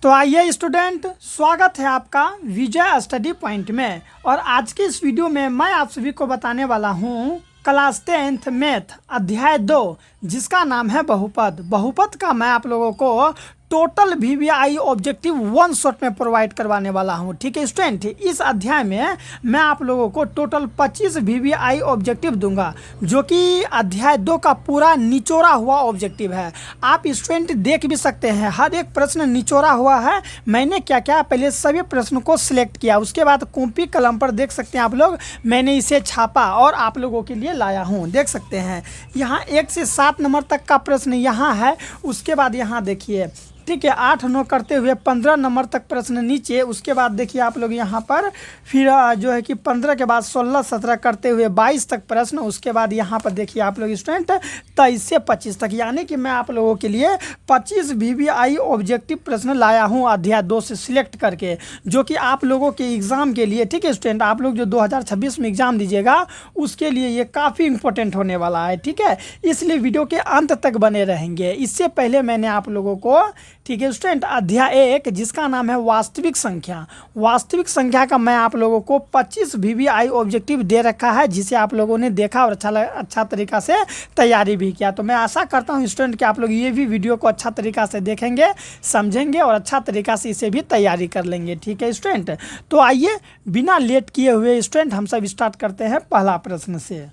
तो आइए स्टूडेंट, स्वागत है आपका विजय स्टडी पॉइंट में। और आज के इस वीडियो में मैं आप सभी को बताने वाला हूँ क्लास 10th मैथ अध्याय 2, जिसका नाम है बहुपद। बहुपद का मैं आप लोगों को total VVI objective one shot में प्रोवाइड करवाने वाला हूं। ठीक है स्टूडेंट, इस अध्याय में मैं आप लोगों को टोटल 25 वीवीआई ऑब्जेक्टिव दूंगा, जो कि अध्याय 2 का पूरा निचोड़ा हुआ ऑब्जेक्टिव है। आप स्टूडेंट देख भी सकते हैं, हर एक प्रश्न निचोड़ा हुआ है। मैंने क्या क्या पहले सभी प्रश्न को सिलेक्ट किया, उसके बाद कॉपी कलम पर देख सकते हैं आप लोग, मैंने इसे छापा और आप लोगों के लिए लाया हूँ। देख सकते हैं यहाँ 1 से 7 नंबर तक का प्रश्न यहाँ है। उसके बाद यहाँ देखिए, ठीक है, 8 9 करते हुए 15 नंबर तक प्रश्न नीचे। उसके बाद देखिए आप लोग यहाँ पर फिर जो है कि 15 के बाद 16 17 करते हुए 22 तक प्रश्न। उसके बाद यहाँ पर देखिए आप लोग स्टूडेंट 23 से 25 तक, यानी कि मैं आप लोगों के लिए 25 वीवीआई ऑब्जेक्टिव प्रश्न लाया हूँ अध्याय 2 से सिलेक्ट करके, जो कि आप लोगों के एग्ज़ाम के लिए, ठीक है स्टूडेंट, आप लोग जो 2026 में एग्ज़ाम दीजिएगा उसके लिए ये काफ़ी इंपॉर्टेंट होने वाला है। ठीक है, इसलिए वीडियो के अंत तक बने रहेंगे। इससे पहले मैंने आप लोगों को, ठीक है स्टूडेंट, अध्याय 1 जिसका नाम है वास्तविक संख्या, वास्तविक संख्या का मैं आप लोगों को 25 वीवीआई ऑब्जेक्टिव दे रखा है, जिसे आप लोगों ने देखा और अच्छा तरीका से तैयारी भी किया। तो मैं आशा करता हूं स्टूडेंट कि आप लोग ये भी वीडियो को अच्छा तरीका से देखेंगे, समझेंगे और अच्छा तरीका से इसे भी तैयारी कर लेंगे। ठीक है स्टूडेंट, तो आइए बिना लेट किए हुए स्टूडेंट हम सब स्टार्ट करते हैं पहला प्रश्न से।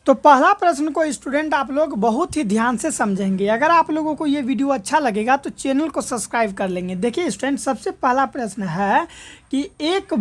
तो पहला प्रश्न को स्टूडेंट आप लोग बहुत ही ध्यान से समझेंगे। अगर आप लोगों को ये वीडियो अच्छा लगेगा तो चैनल को सब्सक्राइब कर लेंगे। देखिए स्टूडेंट, सबसे पहला प्रश्न है कि एक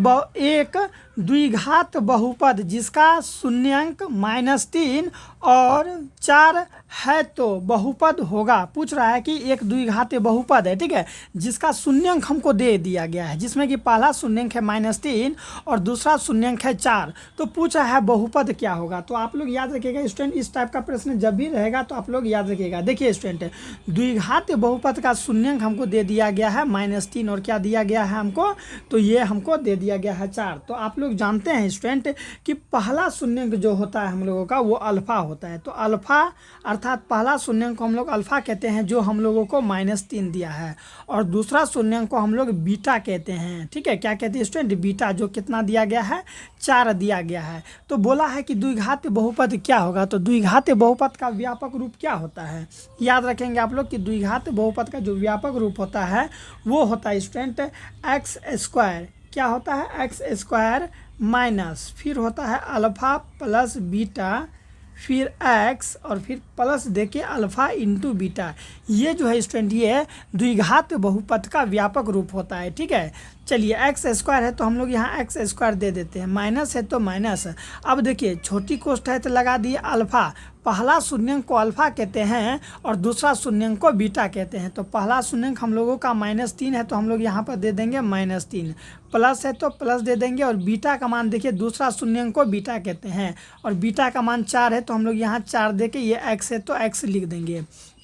द्विघात बहुपद जिसका शून्यंक -3 और 4 है तो बहुपद होगा। पूछ रहा है कि एक द्विघात बहुपद है, ठीक है, जिसका शून्यंक हमको दे दिया गया है, जिसमें कि पहला शून्यंक है -3 और दूसरा शून्यंक है 4। तो पूछा है बहुपद क्या होगा। तो आप लोग याद रखिएगा स्टूडेंट, इस टाइप का प्रश्न जब भी रहेगा तो आप लोग याद रखिएगा। देखिए स्टूडेंट, द्विघात बहुपद का शून्यंक हमको दे दिया गया है -3 और क्या दिया गया है हमको, तो ये हमको दे दिया गया है 4। तो आप लोग जानते हैं स्टूडेंट कि पहला शून्यंक जो होता है हम लोगों का वो अल्फा होता है। तो अल्फा अर्थात पहला शून्यंक को हम लोग अल्फा कहते हैं, जो हम लोगों को -3 दिया है, और दूसरा शून्यंक को हम लोग बीटा कहते हैं। ठीक है, क्या कहते हैं स्टूडेंट, बीटा, जो कितना दिया गया है, 4 दिया गया है। तो बोला है कि द्विघात बहुपद क्या होगा। तो द्विघात बहुपद का व्यापक रूप क्या होता है, याद रखेंगे आप लोग कि द्विघात बहुपद का जो व्यापक रूप होता है वो होता है स्टूडेंट x²। क्या होता है, x² माइनस, फिर होता है अल्फ़ा प्लस बीटा, फिर x और फिर प्लस देके अल्फ़ा इंटू बीटा। ये जो है स्टूडेंट ये द्विघात बहुपद का व्यापक रूप होता है। ठीक है, चलिए x² है तो हम लोग यहाँ x² दे देते हैं, माइनस है तो माइनस। अब देखिए छोटी कोष्ठ है तो लगा दिए अल्फ़ा। पहला शून्यंक को अल्फ़ा कहते हैं और दूसरा शून्यंक को बीटा कहते हैं। तो पहला शून्यंक हम लोगों का -3 है तो हम लोग यहाँ पर दे देंगे -3, प्लस है तो प्लस दे देंगे, और बीटा का मान देखिए दूसरा शून्यंक को बीटा कहते हैं और बीटा का मान 4 है तो हम लोग यहाँ 4 दे के, ये x है तो x लिख देंगे,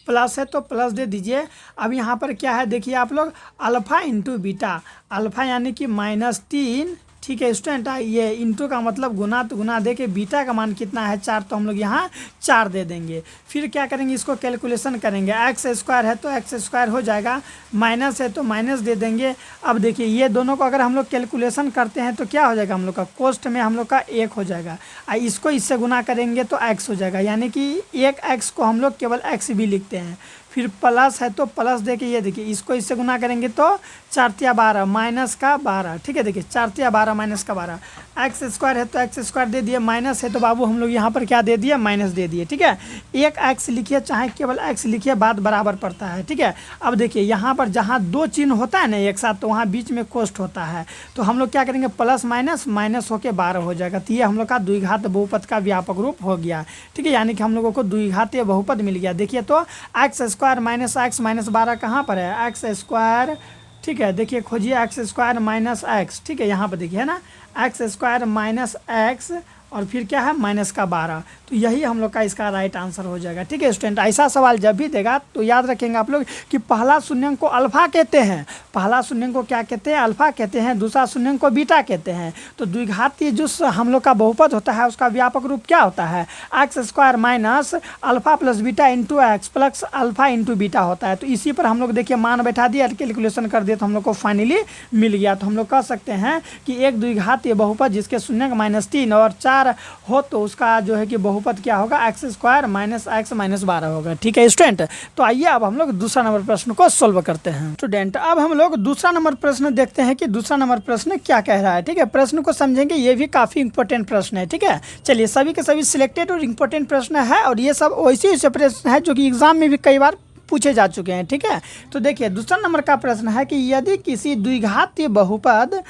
प्लस है तो प्लस दे दीजिए। अब यहाँ पर क्या है देखिए आप लोग, अल्फ़ा इंटू बीटा, अल्फ़ा यानी कि -3, ठीक है स्टूडेंट, ये इंटू का मतलब गुना, तो गुना दे के बीटा का मान कितना है 4, तो हम लोग यहाँ 4 दे देंगे। फिर क्या करेंगे, इसको कैलकुलेशन करेंगे, x² है तो x² हो जाएगा, माइनस है तो माइनस दे देंगे। अब देखिए ये दोनों को अगर हम लोग कैलकुलेशन करते हैं तो क्या हो जाएगा, हम लोग का कोष्ठ में हम लोग का 1 हो जाएगा, इसको इससे गुना करेंगे तो x हो जाएगा, यानी कि 1x को हम लोग केवल x भी लिखते हैं। फिर प्लस है तो प्लस दे के, ये देखिए इसको इससे गुना करेंगे तो 4 × 12 माइनस का 12। ठीक है, देखिए 4 × 12 माइनस का 12, x² है तो x² दे दिए, माइनस है तो बाबू हम लोग यहाँ पर क्या दे दिए, माइनस दे दिए। ठीक है, एक x लिखिए चाहे केवल x लिखिए, बात बराबर पड़ता है। ठीक है, अब देखिए यहाँ पर जहाँ 2 चिन्ह होता है ना एक साथ, तो वहाँ बीच में कोष्ठ होता है, तो हम लोग क्या करेंगे, प्लस माइनस माइनस होके 12 हो जाएगा। तो ये हम लोग का द्विघात बहुपद का व्यापक रूप हो गया। ठीक है, यानी कि हम लोगों को द्विघातीय बहुपद मिल गया। देखिए तो x² माइनस x माइनस 12 कहाँ पर है, x²। ठीक है, देखिए खोजिए x² माइनस x। ठीक है, यहाँ पर देखिए है ना, x² माइनस x और फिर क्या है माइनस का 12। तो यही हम लोग का इसका राइट आंसर हो जाएगा। ठीक है स्टूडेंट, ऐसा सवाल जब भी देगा तो याद रखेंगे आप लोग कि पहला शून्यंक को अल्फा कहते हैं, पहला शून्यंक को क्या कहते हैं, अल्फा कहते हैं, दूसरा शून्यंक को बीटा कहते हैं। तो द्विघातीय जो हम लोग का बहुपद होता है उसका व्यापक रूप क्या होता है, x square minus alpha plus beta into x plus alpha into beta होता है। तो इसी पर हम लोग देखिए मान बैठा दिया, कैलकुलेशन कर दिया तो हम लोग को फाइनली मिल गया। तो हम लोग कह सकते हैं कि एक द्विघातीय बहुपद जिसके शून्यंक -3 और 4 हो तो उसका जो है कि बहुपद क्या होगा, x square minus x minus 12 होगा। ठीक है स्टूडेंट, तो आइए अब हम लोग दूसरा नंबर प्रश्न को सोल्व करते हैं। स्टूडेंट अब हम लोग दूसरा नंबर प्रश्न देखते हैं कि दूसरा नंबर प्रश्न क्या कह रहा है। ठीक है, प्रश्न को समझेंगे, ये भी काफ़ी इंपॉर्टेंट प्रश्न है। ठीक है, चलिए सभी के सभी सिलेक्टेड और इंपॉर्टेंट प्रश्न है और ये सब वैसे ही प्रश्न है जो कि एग्जाम में भी कई बार पूछे जा चुके हैं। ठीक है, तो देखिए दूसरा नंबर का प्रश्न है कि यदि किसी द्विघातीय बहुपद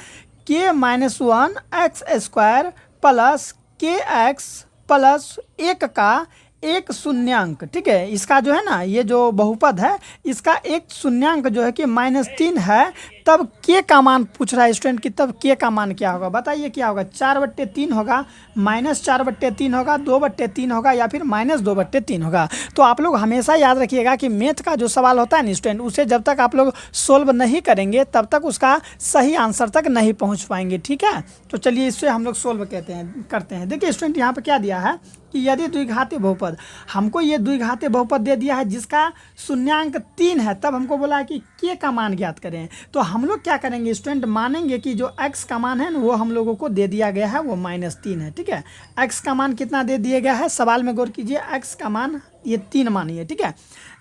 k-1 एक्स स्क्वायर प्लस के एक्स प्लस 1 का एक शून्यांक, ठीक है, इसका जो है ना ये जो बहुपद है इसका एक शून्यांक जो है कि -3 है, तब के का मान पूछ रहा है स्टूडेंट कि तब के का मान क्या होगा। बताइए क्या होगा, 4/3 होगा, -4/3 होगा, 2/3 होगा या फिर -2/3 होगा। तो आप लोग हमेशा याद रखिएगा कि मैथ का जो सवाल होता है ना स्टूडेंट, उसे जब तक आप लोग सोल्व नहीं करेंगे तब तक उसका सही आंसर तक नहीं पहुंच पाएंगे। ठीक है, तो चलिए इससे हम लोग सोल्व करते हैं। देखिए स्टूडेंट यहाँ पर क्या दिया है कि यदि द्विघातीय बहुपद, हमको ये द्विघातीय बहुपद दे दिया है जिसका शून्यांक 3 है, तब हमको बोला है कि के का मान ज्ञात करें। तो हम लोग क्या करेंगे स्टूडेंट, मानेंगे कि जो x का मान है ना वो हम लोगों को दे दिया गया है वो -3 है। ठीक है, x का मान कितना दे दिया गया है, सवाल में गौर कीजिए, x का मान ये 3 मानिए। ठीक है,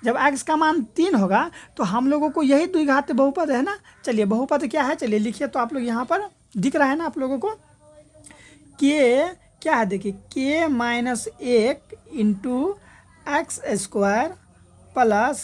जब x का मान 3 होगा तो हम लोगों को यही द्विघातीय बहुपद है ना। चलिए बहुपद क्या है, चलिए लिखिए, तो आप लोग यहाँ पर दिख रहा है ना आप लोगों को, के क्या है, देखिए k-1 into x square plus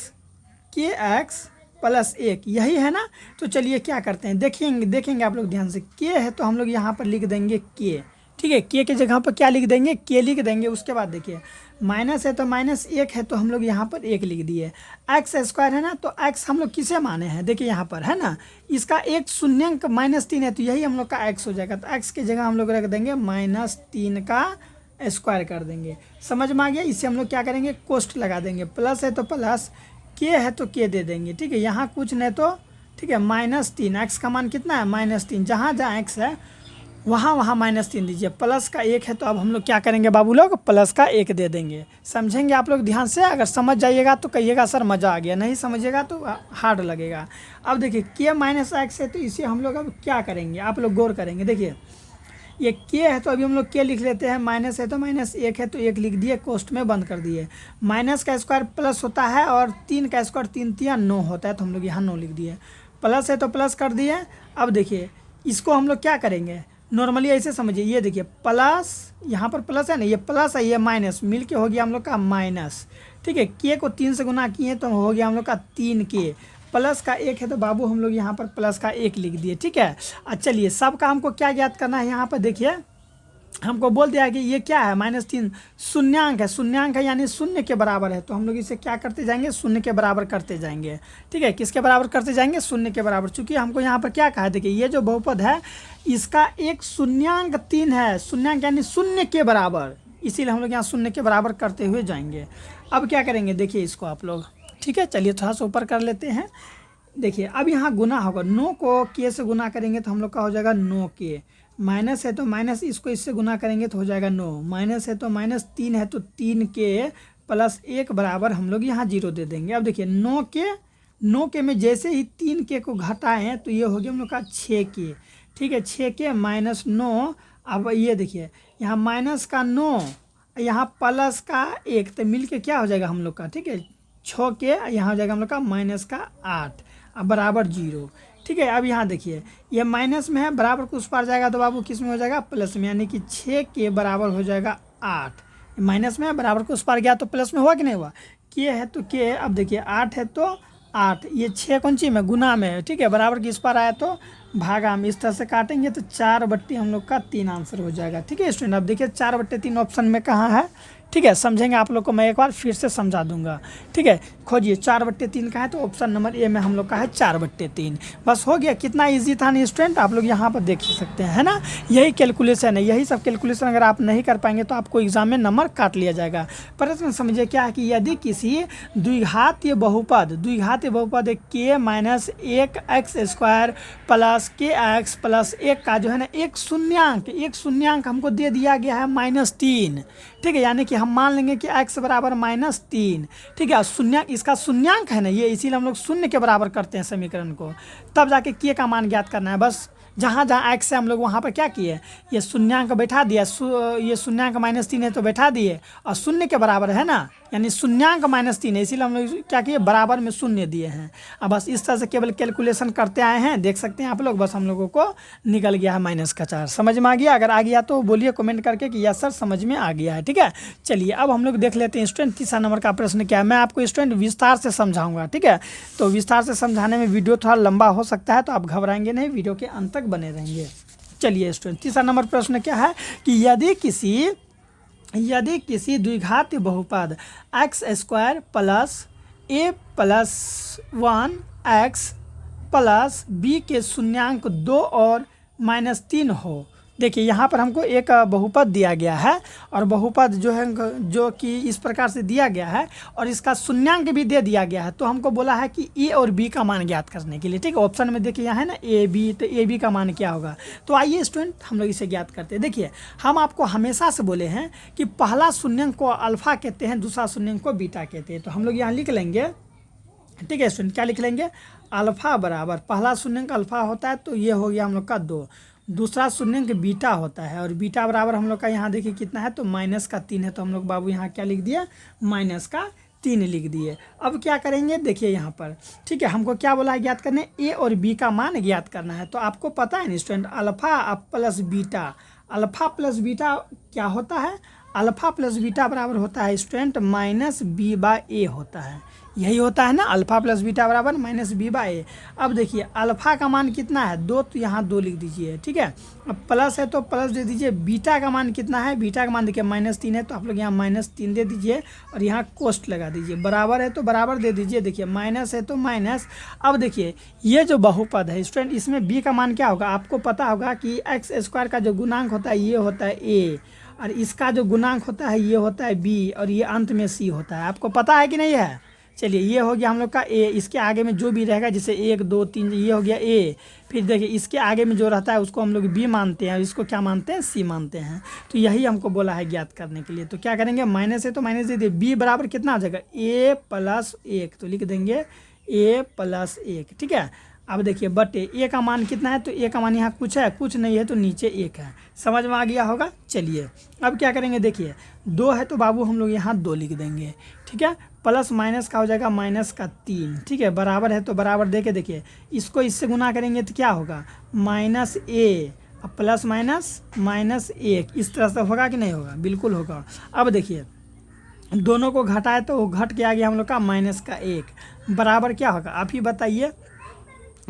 के एक्स प्लस 1, यही है ना। तो चलिए क्या करते हैं, देखेंगे आप लोग ध्यान से, के है तो हम लोग यहाँ पर लिख देंगे के। ठीक है, के की जगह पर क्या लिख देंगे, के लिख देंगे। उसके बाद देखिए माइनस है तो -1 है तो हम लोग यहाँ पर 1 लिख दिए। एक्स स्क्वायर है ना, तो एक्स हम लोग किसे माने हैं, देखिए यहाँ पर है ना, इसका एक शून्यंक -3 है तो यही हम लोग का एक्स हो जाएगा। तो एक्स की जगह हम लोग रख देंगे -3 का स्क्वायर कर देंगे। समझ में आ गया, इससे हम लोग क्या करेंगे, कोष्ट लगा देंगे। प्लस है तो प्लस, के है तो के दे देंगे। ठीक है, यहाँ कुछ नहीं तो ठीक है -3, एक्स का मान कितना है -3, जहाँ जहाँ एक्स है वहाँ -3 दीजिए। प्लस का 1 है तो अब हम लोग क्या करेंगे बाबू लोग, प्लस का 1 दे देंगे। समझेंगे आप लोग ध्यान से, अगर समझ जाइएगा तो कहिएगा सर मज़ा आ गया, नहीं समझिएगा तो हार्ड लगेगा। अब देखिए k -x है तो इसे हम लोग अब क्या करेंगे, आप लोग गौर करेंगे। देखिए ये के है तो अभी हम लोग के लिख लेते हैं, माइनस है तो -1 है तो 1 लिख दिए, कोष्ट में बंद कर दिए। माइनस का स्क्वायर प्लस होता है और 3 का स्क्वायर 3 3 9 होता है तो हम लोग यहाँ 9 लिख दिए। प्लस है तो प्लस कर दिए। अब देखिए इसको हम लोग क्या करेंगे, नॉर्मली ऐसे समझिए, ये देखिए प्लस, यहाँ पर प्लस है ना, ये प्लस है ये माइनस, मिल के हो गया हम लोग का माइनस। ठीक है, के को 3 से गुना किए तो हो गया हम लोग का 3k, प्लस का 1 है तो बाबू हम लोग यहाँ पर प्लस का 1 लिख दिए। ठीक है, अच्छा चलिए सबका हमको क्या ज्ञात करना है, यहाँ पर देखिए हमको बोल दिया कि ये क्या है, -3 शून्यांक है, शून्यांक है यानी शून्य के बराबर है, तो हम लोग इसे क्या करते जाएंगे, शून्य के बराबर करते जाएंगे। ठीक है, किसके बराबर करते जाएंगे, शून्य के बराबर। चूँकि हमको यहाँ पर क्या कहा है, देखिए ये जो बहुपद है इसका एक शून्यांक 3 है, शून्यांक यानी शून्य के बराबर, इसीलिए हम लोग यहाँ शून्य के बराबर करते हुए जाएंगे। अब क्या करेंगे, देखिए इसको आप लोग, ठीक है, चलिए थोड़ा सा ऊपर कर लेते हैं। देखिए अब यहाँ गुना होगा, 9 को के से गुना करेंगे तो हम लोग का हो जाएगा 9k, माइनस है तो माइनस, इसको इससे गुना करेंगे तो हो जाएगा 9, माइनस है तो -3 है तो 3k प्लस 1 बराबर हम लोग यहाँ 0 दे देंगे। अब देखिए 9k में जैसे ही 3k को घटाएं तो ये हो गया हम लोग का 6k। ठीक है, 6k -9। अब ये देखिए यहाँ माइनस का 9, यहाँ प्लस का 1, तो मिल के क्या हो जाएगा हम लोग का, ठीक है 6k, यहाँ हो जाएगा हम लोग का -8, अब बराबर 0। ठीक है, अब यहाँ देखिए ये माइनस में है, बराबर को उस पार जाएगा तो बाबू किस में हो जाएगा, प्लस में, यानी कि 6k बराबर हो जाएगा 8। माइनस में है, बराबर को उस पार गया तो प्लस में हुआ कि नहीं हुआ, के है तो के, अब देखिए 8 है तो 8, ये 6 कौन सी में, गुना में है। ठीक है, बराबर की इस पार आया तो भागा में, इस तरह से काटेंगे तो 4/3 हम लोग का 3 आंसर हो जाएगा। ठीक है स्टूडेंट, अब देखिए 4/3 ऑप्शन में कहाँ है, ठीक है, समझेंगे आप लोग को मैं एक बार फिर से समझा दूंगा। ठीक है, खोजिए 4/3 का है तो ऑप्शन नंबर ए में हम लोग का है 4/3। बस हो गया। कितना ईजी था ना स्टूडेंट, आप लोग यहाँ पर देख ही सकते हैं, है ना। यही कैलकुलेशन है, यही सब कैलकुलेशन अगर आप नहीं कर पाएंगे तो आपको एग्जाम में नंबर काट लिया जाएगा। प्रश्न समझिए क्या है कि यदि किसी द्विघातीय बहुपद k minus 1x² plus kx plus 1 का जो है ना एक शून्यांक हमको दे दिया गया है -3। ठीक है, यानी कि हम मान लेंगे कि x बराबर -3। ठीक है, शून्यांक इसका शून्यांक है ना ये, इसीलिए हम लोग शून्य के बराबर करते हैं समीकरण को, तब जाके k का मान ज्ञात करना है। बस जहाँ जहाँ x है हम लोग वहाँ पर क्या किए, ये शून्यांक बैठा दिया, ये शून्यांक -3 है तो बैठा दिए और शून्य के बराबर है ना, यानी शून्यांक -3 है, इसीलिए हम लोग क्या किए बराबर में शून्य दिए हैं। अब बस इस तरह से केवल कैलकुलेशन करते आए हैं, देख सकते हैं आप लोग। बस हम लोगों को निकल गया है -4। समझ में आ गया? अगर आ गया तो बोलिए कमेंट करके कि यस सर समझ में आ गया है। ठीक है, चलिए अब हम लोग देख लेते हैं स्टूडेंट तीसरा नंबर का प्रश्न क्या है। मैं आपको स्टूडेंट विस्तार से समझाऊंगा। ठीक है, तो विस्तार से समझाने में वीडियो थोड़ा लंबा हो सकता है, तो आप घबराएंगे नहीं, वीडियो के अंत तक बने रहेंगे। चलिए स्टूडेंट तीसरा नंबर प्रश्न क्या है कि यदि किसी द्विघातीय बहुपद x² plus a plus 1x plus b के शून्यांक 2 और -3 हो। देखिए यहाँ पर हमको एक बहुपद दिया गया है और बहुपद जो है जो कि इस प्रकार से दिया गया है और इसका शून्यांक भी दे दिया गया है। तो हमको बोला है कि ए और बी का मान ज्ञात करने के लिए। ठीक है, ऑप्शन में देखिए यहाँ है ना ए बी, तो ए बी का मान क्या होगा। तो आइए स्टूडेंट हम लोग इसे ज्ञात करते हैं। देखिए हम आपको हमेशा से बोले हैं कि पहला शून्यांक को अल्फा कहते हैं, दूसरा शून्यांक को बीटा कहते हैं। तो हम लोग यहाँ लिख लेंगे। ठीक है स्टूडेंट, क्या लिख लेंगे, अल्फा बराबर पहला शून्यांक अल्फा होता है तो ये हो गया हम लोग का 2, दूसरा शून्यांक बीटा होता है और बीटा बराबर हम लोग का यहाँ देखिए कितना है तो -3 है। तो हम लोग बाबू यहाँ क्या लिख दिया, -3 लिख दिए। अब क्या करेंगे देखिए यहाँ पर। ठीक है, हमको क्या बोला है ज्ञात करने, ए और बी का मान ज्ञात करना है। तो आपको पता है ना स्टूडेंट, अल्फा प्लस बीटा क्या होता है, अल्फा प्लस बीटा बराबर होता है स्टूडेंट -b/a होता है। यही होता है ना, अल्फा प्लस बीटा बराबर -b/a। अब देखिए अल्फा का मान कितना है 2, तो यहाँ 2 लिख दीजिए। ठीक है, अब प्लस है तो प्लस दे दीजिए। बीटा का मान कितना है, बीटा का मान देखिए -3 है, तो आप लोग यहाँ -3 दे दीजिए और यहाँ कोष्ट लगा दीजिए। बराबर है तो बराबर दे दीजिए, देखिए माइनस है तो माइनस। अब देखिए ये जो बहुपद है स्टूडेंट, इसमें बी का मान क्या होगा, आपको पता होगा कि x² का जो गुणांक होता है ये होता है a, और इसका जो गुणांक होता है ये होता है b, और ये अंत में c होता है। आपको पता है कि नहीं है। चलिए ये हो गया हम लोग का a, इसके आगे में जो भी रहेगा जैसे 1 2 3 ये हो गया a। फिर देखिए इसके आगे में जो रहता है उसको हम लोग b मानते हैं और इसको क्या मानते हैं, c मानते हैं। तो यही हमको बोला है ज्ञात करने के लिए। तो क्या करेंगे, माइनस है तो माइनस दे दिए, b बराबर कितना हो जाएगा a + 1, तो लिख देंगे a + 1। ठीक है, अब देखिए बटे ए का मान कितना है, तो ए का मान यहाँ कुछ है, कुछ नहीं है तो नीचे 1 है। समझ में आ गया होगा। चलिए अब क्या करेंगे, देखिए 2 है तो बाबू हम लोग यहाँ 2 लिख देंगे। ठीक है, प्लस माइनस का हो जाएगा -3। ठीक है, बराबर है तो बराबर दे के देखिए इसको इससे गुना करेंगे तो क्या होगा, -a प्लस -1। इस तरह से होगा कि नहीं होगा, बिल्कुल होगा। अब देखिए दोनों को घटाए तो वो घट के आ गया हम लोग का -1 बराबर क्या होगा, आप ही बताइए।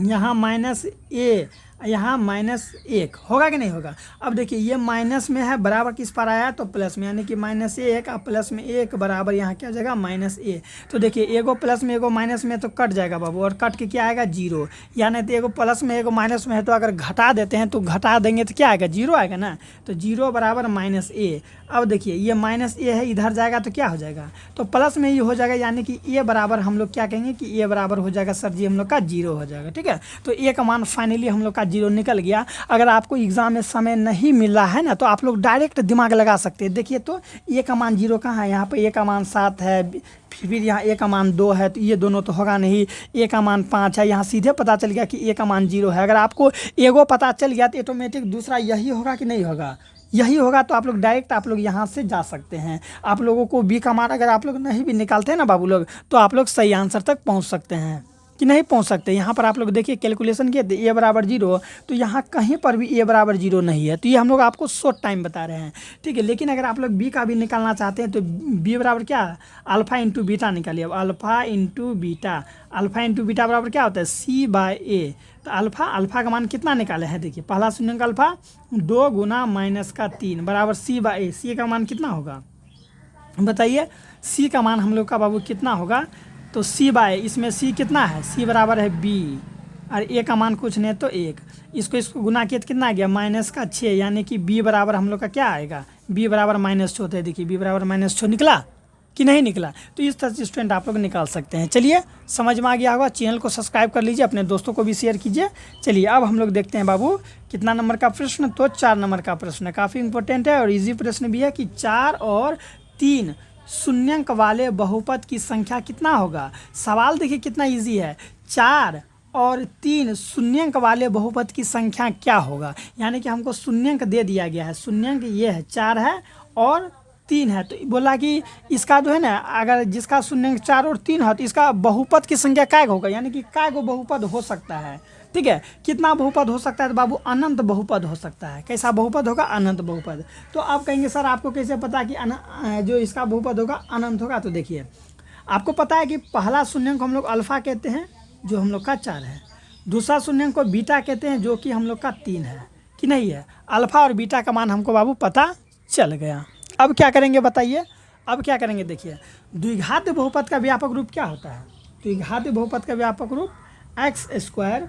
यहाँ -a यहाँ -1 होगा कि नहीं होगा। अब देखिए ये माइनस में है, बराबर किस पर आया तो प्लस में, यानी कि -1 और प्लस में 1 बराबर यहाँ क्या हो जाएगा -a। तो देखिए एगो प्लस में एगो माइनस में तो कट जाएगा बाबू, और कट के क्या आएगा 0। यानी तो एगो प्लस में एगो माइनस में है तो अगर घटा देते हैं तो घटा देंगे तो क्या आएगा, 0 आएगा ना। तो 0 बराबर -a। अब देखिए ये -a है, इधर जाएगा तो क्या हो जाएगा, तो प्लस में ही हो जाएगा, यानी कि a बराबर हम लोग क्या कहेंगे कि a बराबर हो जाएगा सर जी हम लोग का 0 हो जाएगा। ठीक है, तो a का मान फाइनली हम लोग का 0 निकल गया। अगर आपको एग्जाम में समय नहीं मिल रहा है ना तो आप लोग डायरेक्ट दिमाग लगा सकते हैं। देखिए तो a का मान 0 कहाँ है, यहाँ पे a का मान 7 है, फिर यहाँ a का मान 2 है, तो ये दोनों तो होगा नहीं। a का मान 5 है, यहाँ सीधे पता चल गया कि a का मान 0 है। अगर आपको एगो पता चल गया तो ऑटोमेटिक दूसरा यही होगा कि नहीं होगा, यही होगा। तो आप लोग डायरेक्ट आप लोग यहाँ से जा सकते हैं। आप लोगों को बी का मान अगर आप लोग नहीं भी निकालते हैं ना बाबू लोग, तो आप लोग सही आंसर तक पहुँच सकते हैं कि नहीं पहुंच सकते। यहाँ पर आप लोग देखिए कैलकुलेशन किए थे a बराबर 0, तो यहाँ कहीं पर भी a बराबर 0 नहीं है। तो ये हम लोग आपको शॉर्ट टाइम बता रहे हैं। ठीक है, लेकिन अगर आप लोग b का भी निकालना चाहते हैं तो b बराबर क्या, अल्फा इंटू बीटा निकालिए। अब अल्फा इंटू बीटा बराबर क्या होता है, c/a। तो अल्फा का मान कितना निकाले हैं, देखिए पहला शून्यांक अल्फा 2 × -3 बराबर c/a। c का मान कितना होगा, बताइए सी का मान हम लोग का बाबू कितना होगा। तो सी बाय इसमें सी कितना है, सी बराबर है बी और ए का मान कुछ नहीं तो 1। इसको गुना किया तो कितना आ गया -6, यानी कि बी बराबर हम लोग का क्या आएगा, बी बराबर -6 होता है। देखिए बी बराबर -6 निकला कि नहीं निकला। तो इस तरह से स्टूडेंट आप लोग निकाल सकते हैं। चलिए समझ में आ गया होगा, चैनल को सब्सक्राइब कर लीजिए, अपने दोस्तों को भी शेयर कीजिए। चलिए अब हम लोग देखते हैं बाबू कितना नंबर का प्रश्न, तो 4 नंबर का प्रश्न है। काफ़ी इंपॉर्टेंट है और इजी प्रश्न भी है कि 4 और 3 शून्यंक वाले बहुपद की संख्या कितना होगा। सवाल देखिए कितना इजी है, 4 और 3 शून्यंक वाले बहुपद की संख्या क्या होगा। यानी कि हमको शून्यंक दे दिया गया है, शून्यंक ये है 4 है और 3 है। तो बोला कि इसका जो है ना, अगर जिसका शून्यंक 4 और 3 है तो इसका बहुपद की संख्या काय होगा, यानी कि काय गो बहुपद हो सकता है। ठीक है, कितना बहुपद हो सकता है तो बाबू अनंत बहुपद हो सकता है। कैसा बहुपद होगा, अनंत बहुपद। तो आप कहेंगे सर आपको कैसे पता कि जो इसका बहुपद होगा अनंत होगा। तो देखिए आपको पता है कि पहला शून्यंक हम लोग अल्फा कहते हैं जो हम लोग का 4 है, दूसरा शून्यंक को बीटा कहते हैं जो कि हम लोग का 3 है कि नहीं है। अल्फा और बीटा का मान हमको बाबू पता चल गया। अब क्या करेंगे बताइए, अब क्या करेंगे देखिए, द्विघात बहुपद का व्यापक रूप क्या होता है। द्विघात बहुपद का व्यापक रूप x²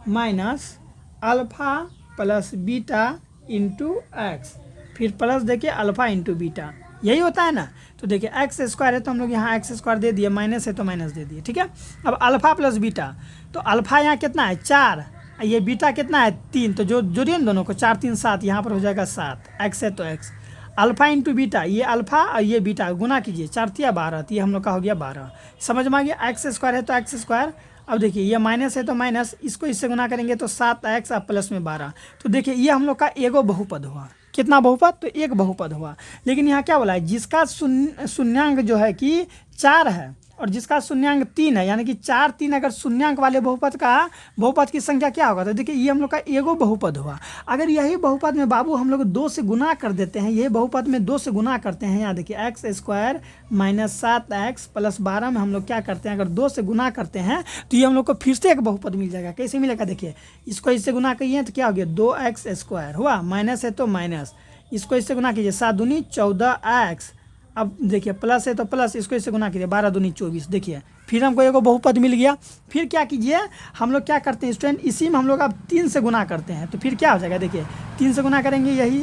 minus alpha plus beta into x, फिर प्लस देखिए अल्फा इंटू बीटा, यही होता है ना। तो देखिए x² है तो हम लोग यहाँ x² दे दिए, माइनस है तो माइनस दे दिए। ठीक है, अब अल्फा प्लस बीटा, तो अल्फा यहाँ कितना है 4, ये बीटा कितना है 3, तो जो जोड़िए ना दोनों को, 4 3 7, यहाँ पर हो जाएगा 7, x है तो x। अल्फा इंटू बीटा, ये अल्फा और ये बीटा गुना कीजिए, 4 तिया 12, तो ये हम लोग का हो गया 12। समझ में आ गया, x² है तो x²। अब देखिए ये माइनस है तो माइनस, इसको इससे गुना करेंगे तो 7x और प्लस में 12। तो देखिए ये हम लोग का एगो बहुपद हुआ। कितना बहुपद, तो एक बहुपद हुआ। लेकिन यहाँ क्या बोला है, जिसका शून्यांक जो है कि 4 है और जिसका शून्यांक 3 है, यानी कि 4 3 अगर शून्यांक वाले बहुपद की संख्या क्या होगा। तो देखिए ये हम लोग का एगो बहुपद हुआ। अगर यही बहुपद में बाबू हम लोग 2 से गुना कर देते हैं, यही बहुपद में 2 से गुना करते हैं, यहाँ देखिए x² माइनस 7x प्लस 12 में हम लोग क्या करते हैं, अगर 2 से गुना करते हैं तो ये हम लोग को फिर से एक बहुपद मिल जाएगा। कैसे मिलेगा, देखिए इसको इससे गुना करिए तो क्या हो गया 2x² हुआ, माइनस है तो माइनस, इसको इससे गुना कीजिए 7 दूनी 14x, अब देखिए प्लस है तो प्लस, इसको इससे गुना कीजिए 12 दूनी 24, देखिए फिर हमको एगो बहुपद मिल गया। फिर क्या कीजिए, हम लोग क्या करते हैं स्टूडेंट, इसी में हम लोग अब 3 से गुना करते हैं, तो फिर क्या हो जाएगा, देखिए 3 से गुना करेंगे यही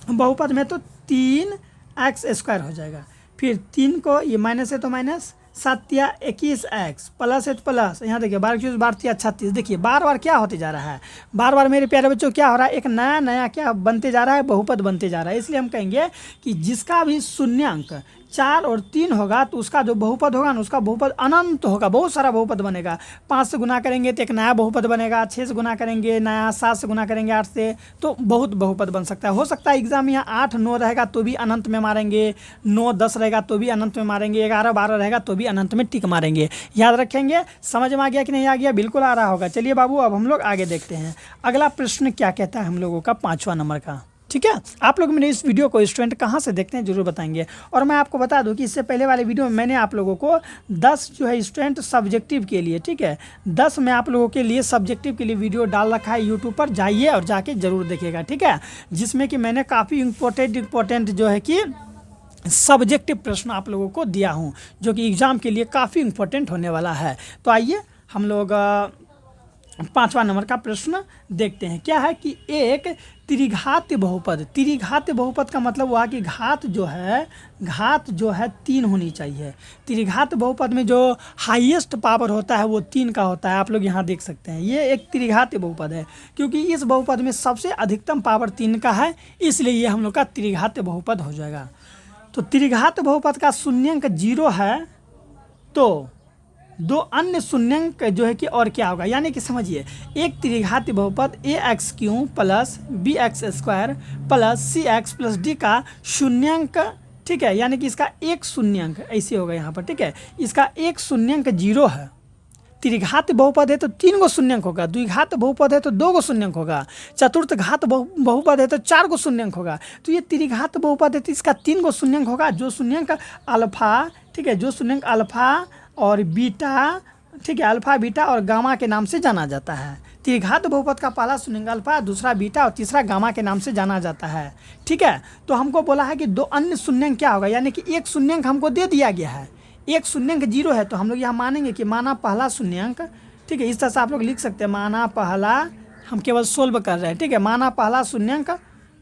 बहुपद में तो 3x² हो जाएगा। फिर 3 को ये माइनस है तो माइनस, 7 या 21x, प्लस है तो प्लस, यहाँ देखिए 12 12 36। देखिए बार बार क्या होते जा रहा है, बार बार मेरे प्यारे बच्चों क्या हो रहा है, एक नया नया क्या बनते जा रहा है, बहुपद बनते जा रहा है। इसलिए हम कहेंगे कि जिसका भी शून्यांक 4 और 3 होगा तो उसका जो बहुपद होगा ना, उसका बहुपद अनंत होगा, बहुत सारा बहुपद बनेगा। 5 से गुना करेंगे तो एक नया बहुपद बनेगा, 6 से गुना करेंगे नया, 7 से गुना करेंगे 8 से, तो बहुत बहुपद बन सकता है। हो सकता है एग्जाम में यहाँ 8 9 रहेगा तो भी अनंत में मारेंगे, 9 10 रहेगा तो भी अनंत में मारेंगे, 11 12 रहेगा तो भी अनंत में टिक मारेंगे। याद रखेंगे। समझ में आ गया कि नहीं आ गया, बिल्कुल आ रहा होगा। चलिए बाबू अब हम लोग आगे देखते हैं अगला प्रश्न क्या कहता है हम लोगों का 5वां नंबर का। ठीक है, आप लोग मेरे इस वीडियो को स्टूडेंट कहाँ से देखते हैं जरूर बताएंगे। और मैं आपको बता दूं कि इससे पहले वाले वीडियो में मैंने आप लोगों को 10 जो है स्टूडेंट सब्जेक्टिव के लिए, ठीक है 10 मैं आप लोगों के लिए सब्जेक्टिव के लिए वीडियो डाल रखा है यूट्यूब पर, जाइए और जाके ज़रूर देखिएगा। ठीक है, जिसमें कि मैंने काफ़ी इम्पोर्टेंट जो है कि सब्जेक्टिव प्रश्न आप लोगों को दिया हूँ, जो कि एग्ज़ाम के लिए काफ़ी इम्पोर्टेंट होने वाला है। तो आइए हम लोग 5वां नंबर का प्रश्न देखते हैं। क्या है कि एक त्रिघात बहुपद, त्रिघात बहुपद का मतलब हुआ कि घात जो है 3 होनी चाहिए। त्रिघात बहुपद में जो हाईएस्ट पावर होता है वो 3 का होता है। आप लोग यहाँ देख सकते हैं ये एक त्रिघात बहुपद है, क्योंकि इस बहुपद में सबसे अधिकतम पावर 3 का है, इसलिए ये हम लोग का त्रिघात बहुपद हो जाएगा। तो त्रिघात बहुपद का शून्यंक 0 है तो 2 अन्य शून्यंक जो है कि और क्या होगा, यानी कि समझिए एक त्रिघात बहुपद ax³ plus bx² plus cx plus d का शून्यंक, ठीक है, यानी कि इसका एक शून्यंक ऐसे होगा यहाँ पर। ठीक है, इसका एक शून्यंक 0 है। त्रिघात बहुपद है तो 3 गो शून्यंक होगा, द्विघात बहुपद है तो 2 गो शून्यंक होगा, चतुर्थ घात बहुपद है तो 4 गो शून्यंक होगा। तो ये त्रिघात बहुपद है तो इसका 3 गो शून्यंक होगा, जो शून्यंक अल्फा, ठीक है, जो शून्यंक अल्फा और बीटा, ठीक है, अल्फा बीटा और गामा के नाम से जाना जाता है। त्रिघात बहुपद का पहला शून्यंक अल्फा, दूसरा बीटा और तीसरा गामा के नाम से जाना जाता है। ठीक है, तो हमको बोला है कि दो अन्य शून्यंक क्या होगा, यानी कि एक शून्यंक हमको दे दिया गया है, एक शून्यंक 0 है, तो हम लोग यहाँ मानेंगे कि माना पहला शून्यंक। ठीक है, इस तरह से आप लोग लिख सकते हैं, माना पहला, हम केवल सोल्व कर रहे हैं। ठीक है, माना पहला शून्यंक,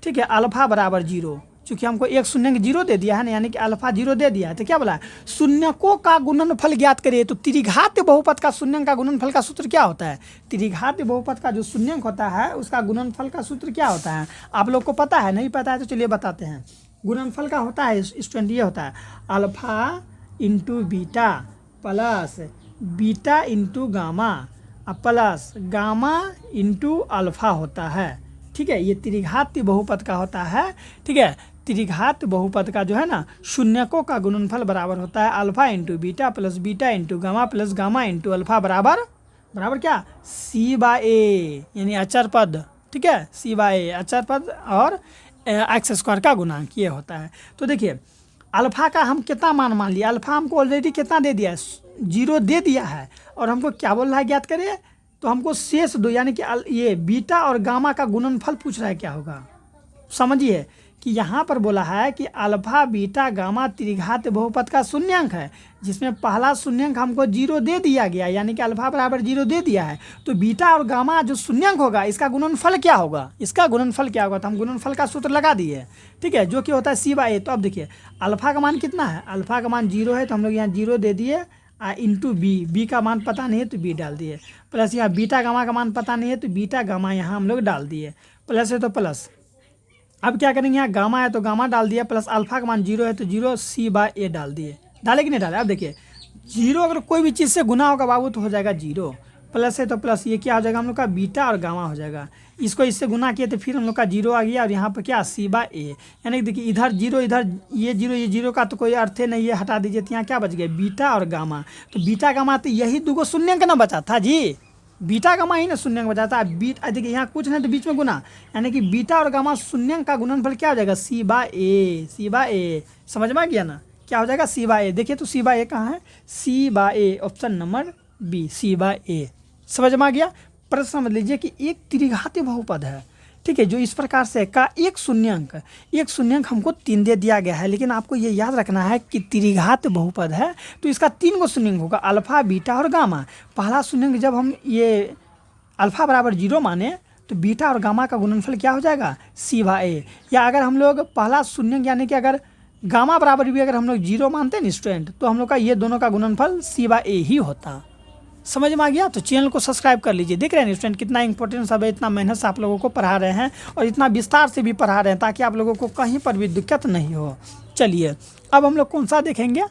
ठीक है, अल्फा बराबर 0, चूँकि हमको एक शून्यंक 0 दे दिया है ना, यानी कि अल्फा 0 दे दिया है, तो क्या बोला है, शून्यकों का गुणनफल ज्ञात करिए। तो त्रिघात बहुपद का शून्यंक का गुणनफल का सूत्र क्या होता है, त्रिघात बहुपद का जो शून्यंक होता है उसका गुणनफल का सूत्र क्या होता है, आप लोग को पता है, नहीं पता है तो चलिए बताते हैं। गुणनफल का होता है स्टूडेंट, ये होता है alpha into beta plus beta into gamma plus gamma into alpha होता है। ठीक है, ये त्रिघात बहुपद का होता है। ठीक है, त्रिघात बहुपद का जो है ना शून्यकों का गुणनफल बराबर होता है alpha into beta plus beta into gamma plus gamma into alpha बराबर बराबर क्या, c/a, यानी अचर पद। ठीक है, c/a अचर पद और x² का गुणांक ये होता है। तो देखिए अल्फा का हम कितना मान लिया, अल्फा हमको ऑलरेडी कितना दे दिया है, 0 दे दिया है, और हमको क्या बोल रहा है ज्ञात करिए, तो हमको शेष दो यानी कि ये बीटा और गामा का गुणनफल पूछ रहा है, क्या होगा समझिए कि यहाँ पर बोला है कि अल्फा बीटा गामा त्रिघात बहुपद का शून्यंक है, जिसमें पहला शून्यंक हमको 0 दे दिया गया, यानी कि अल्फा बराबर 0 दे दिया है, तो बीटा और गामा जो शून्यंक होगा इसका गुणनफल क्या होगा, इसका गुणनफल क्या होगा, तो हम गुणनफल का सूत्र लगा दिए। ठीक है, जो कि होता है c/a। तो अब देखिए अल्फा का मान कितना है, अल्फा का मान 0 है, तो हम लोग यहाँ 0 दे दिए, इंटू बी का मान पता नहीं है तो बी डाल दिए, प्लस यहाँ बीटा गामा का मान पता नहीं है तो बीटा गामा यहाँ हम लोग डाल दिए, प्लस है तो प्लस। अब क्या करेंगे, यहाँ गामा है तो गामा डाल दिया, प्लस अल्फा का मान 0 है तो 0 c/a डाल दिए। डाले कि नहीं डाले, अब देखिए 0 अगर कोई भी चीज़ से गुना होगा बाबू तो हो जाएगा 0, प्लस है तो प्लस, ये क्या हो जाएगा हम लोग का बीटा और गामा हो जाएगा, इसको इससे गुना किए तो फिर हम लोग का 0 आ गया, और यहाँ पर क्या c/a, यानी कि देखिए इधर 0 इधर ये 0 का तो कोई अर्थ ही नहीं है, हटा दीजिए, तो यहाँ क्या बच गया, बीटा और गामा। तो बीटा गामा तो यही 2 शून्यंक ना बचा था जी, बीटा गामा ही ना शून्यंक बचा था, देखिए यहाँ कुछ नहीं तो बीच में गुना, यानी कि बीटा और गामा शून्यंक का गुणनफल क्या हो जाएगा, c/a। समझ में आ गया ना, क्या हो जाएगा c/a। देखिए तो c/a कहाँ है, c/a option number B, c/a। समझ में आ गया। प्रश्न समझ लीजिए कि एक त्रिघाती बहुपद है, ठीक है, जो इस प्रकार से का एक शून्यंक हमको 3 दे दिया गया है, लेकिन आपको ये याद रखना है कि त्रिघात बहुपद है तो इसका 3 गो शून्यंक होगा, अल्फा बीटा और गामा। पहला शून्यंक जब हम ये अल्फा बराबर 0 माने तो बीटा और गामा का गुणनफल क्या हो जाएगा, c/a। या अगर हम लोग पहला शून्यंक यानी कि अगर गामा बराबर भी अगर हम लोग 0 मानते हैं ना स्टूडेंट, तो हम लोग का ये दोनों का गुणनफल c/a ही होता। समझ में आ गया। तो चैनल को सब्सक्राइब कर लीजिए। देख रहे हैं स्टूडेंट कितना इंपॉर्टेंट सब है, इतना मेहनत से आप लोगों को पढ़ा रहे हैं और इतना विस्तार से भी पढ़ा रहे हैं ताकि आप लोगों को कहीं पर भी दिक्कत नहीं हो। चलिए अब हम लोग कौन सा देखेंगे,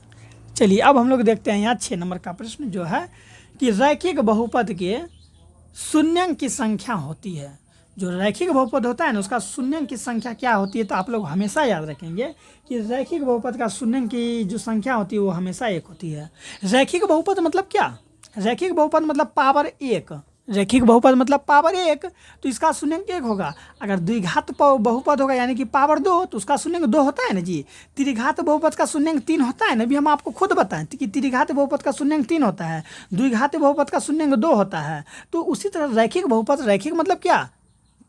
चलिए अब हम लोग देखते हैं यहाँ 6 नंबर का प्रश्न जो है कि रैखिक बहुपद के शून्यंक की संख्या होती है। जो रैखिक बहुपद होता है ना उसका शून्यंक की संख्या क्या होती है, तो आप लोग हमेशा याद रखेंगे कि रैखिक बहुपद का शून्यंक की जो संख्या होती है वो हमेशा 1 होती है। रैखिक बहुपद मतलब क्या, रैखिक बहुपद मतलब पावर 1, रैखिक बहुपद मतलब पावर 1, तो इसका शून्यंक 1 होगा। अगर द्विघात बहुपद होगा यानी कि पावर 2 तो उसका शून्यंक 2 होता है ना जी। त्रिघात बहुपद का शून्यंक 3 होता है ना, अभी हम आपको खुद बताएं कि त्रिघात बहुपद का शून्यंक 3 होता है, द्विघात बहुपद का शून्यंक 2 होता है। तो उसी तरह रैखिक बहुपद, रैखिक मतलब क्या,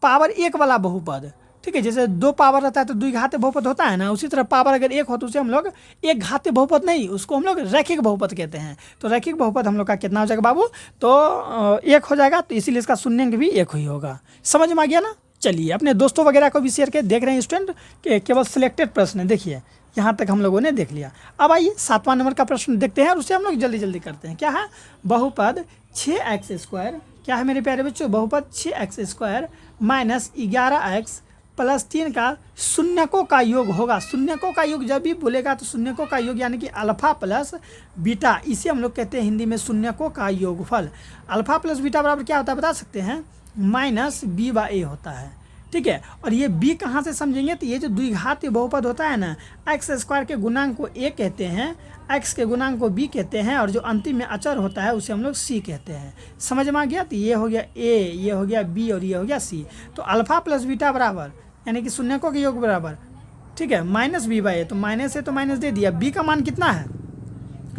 पावर 1 वाला बहुपद, ठीक है। जैसे 2 पावर रहता है तो द्विघात बहुपद होता है ना, उसी तरह पावर अगर 1 हो तो उसे हम लोग एक घातीय बहुपद नहीं, उसको हम लोग रैखिक बहुपद कहते हैं। तो रैखिक बहुपद हम लोग का कितना हो जाएगा बाबू, तो 1 हो जाएगा, तो इसीलिए इसका शून्यंक भी 1 ही होगा। समझ में आ गया ना। चलिए अपने दोस्तों वगैरह को भी शेयर कर, देख रहे हैं स्टूडेंट के केवल सिलेक्टेड प्रश्न है। देखिए यहाँ तक हम लोगों ने देख लिया। अब आइए 7वां नंबर का प्रश्न देखते हैं और उसे हम लोग जल्दी जल्दी करते हैं। क्या है, बहुपद 6x² क्या है मेरे प्यारे बच्चों, बहुपद 6x² माइनस 11x प्लस 3 का शून्यकों का योग होगा। शून्यकों का योग जब भी बोलेगा तो शून्यकों का योग यानी कि अल्फा प्लस बीटा, इसे हम लोग कहते हैं हिंदी में शून्यकों का योगफल। अल्फा प्लस बीटा बराबर क्या होता है बता सकते हैं, माइनस b/a होता है, ठीक है। और ये b कहाँ से समझेंगे, तो ये जो द्विघातीय बहुपद होता है ना, x² के गुणांक को a कहते हैं, x के गुणांक को b कहते हैं, और जो अंतिम में अचर होता है उसे हम लोग c कहते हैं। समझ में आ गया। तो ये हो गया a, ये हो गया b और ये हो गया c। तो अल्फा प्लस बीटा बराबर यानी कि शून्यकों के योग बराबर, ठीक है, माइनस b/a, तो माइनस है तो माइनस दे दिया। b का मान कितना है,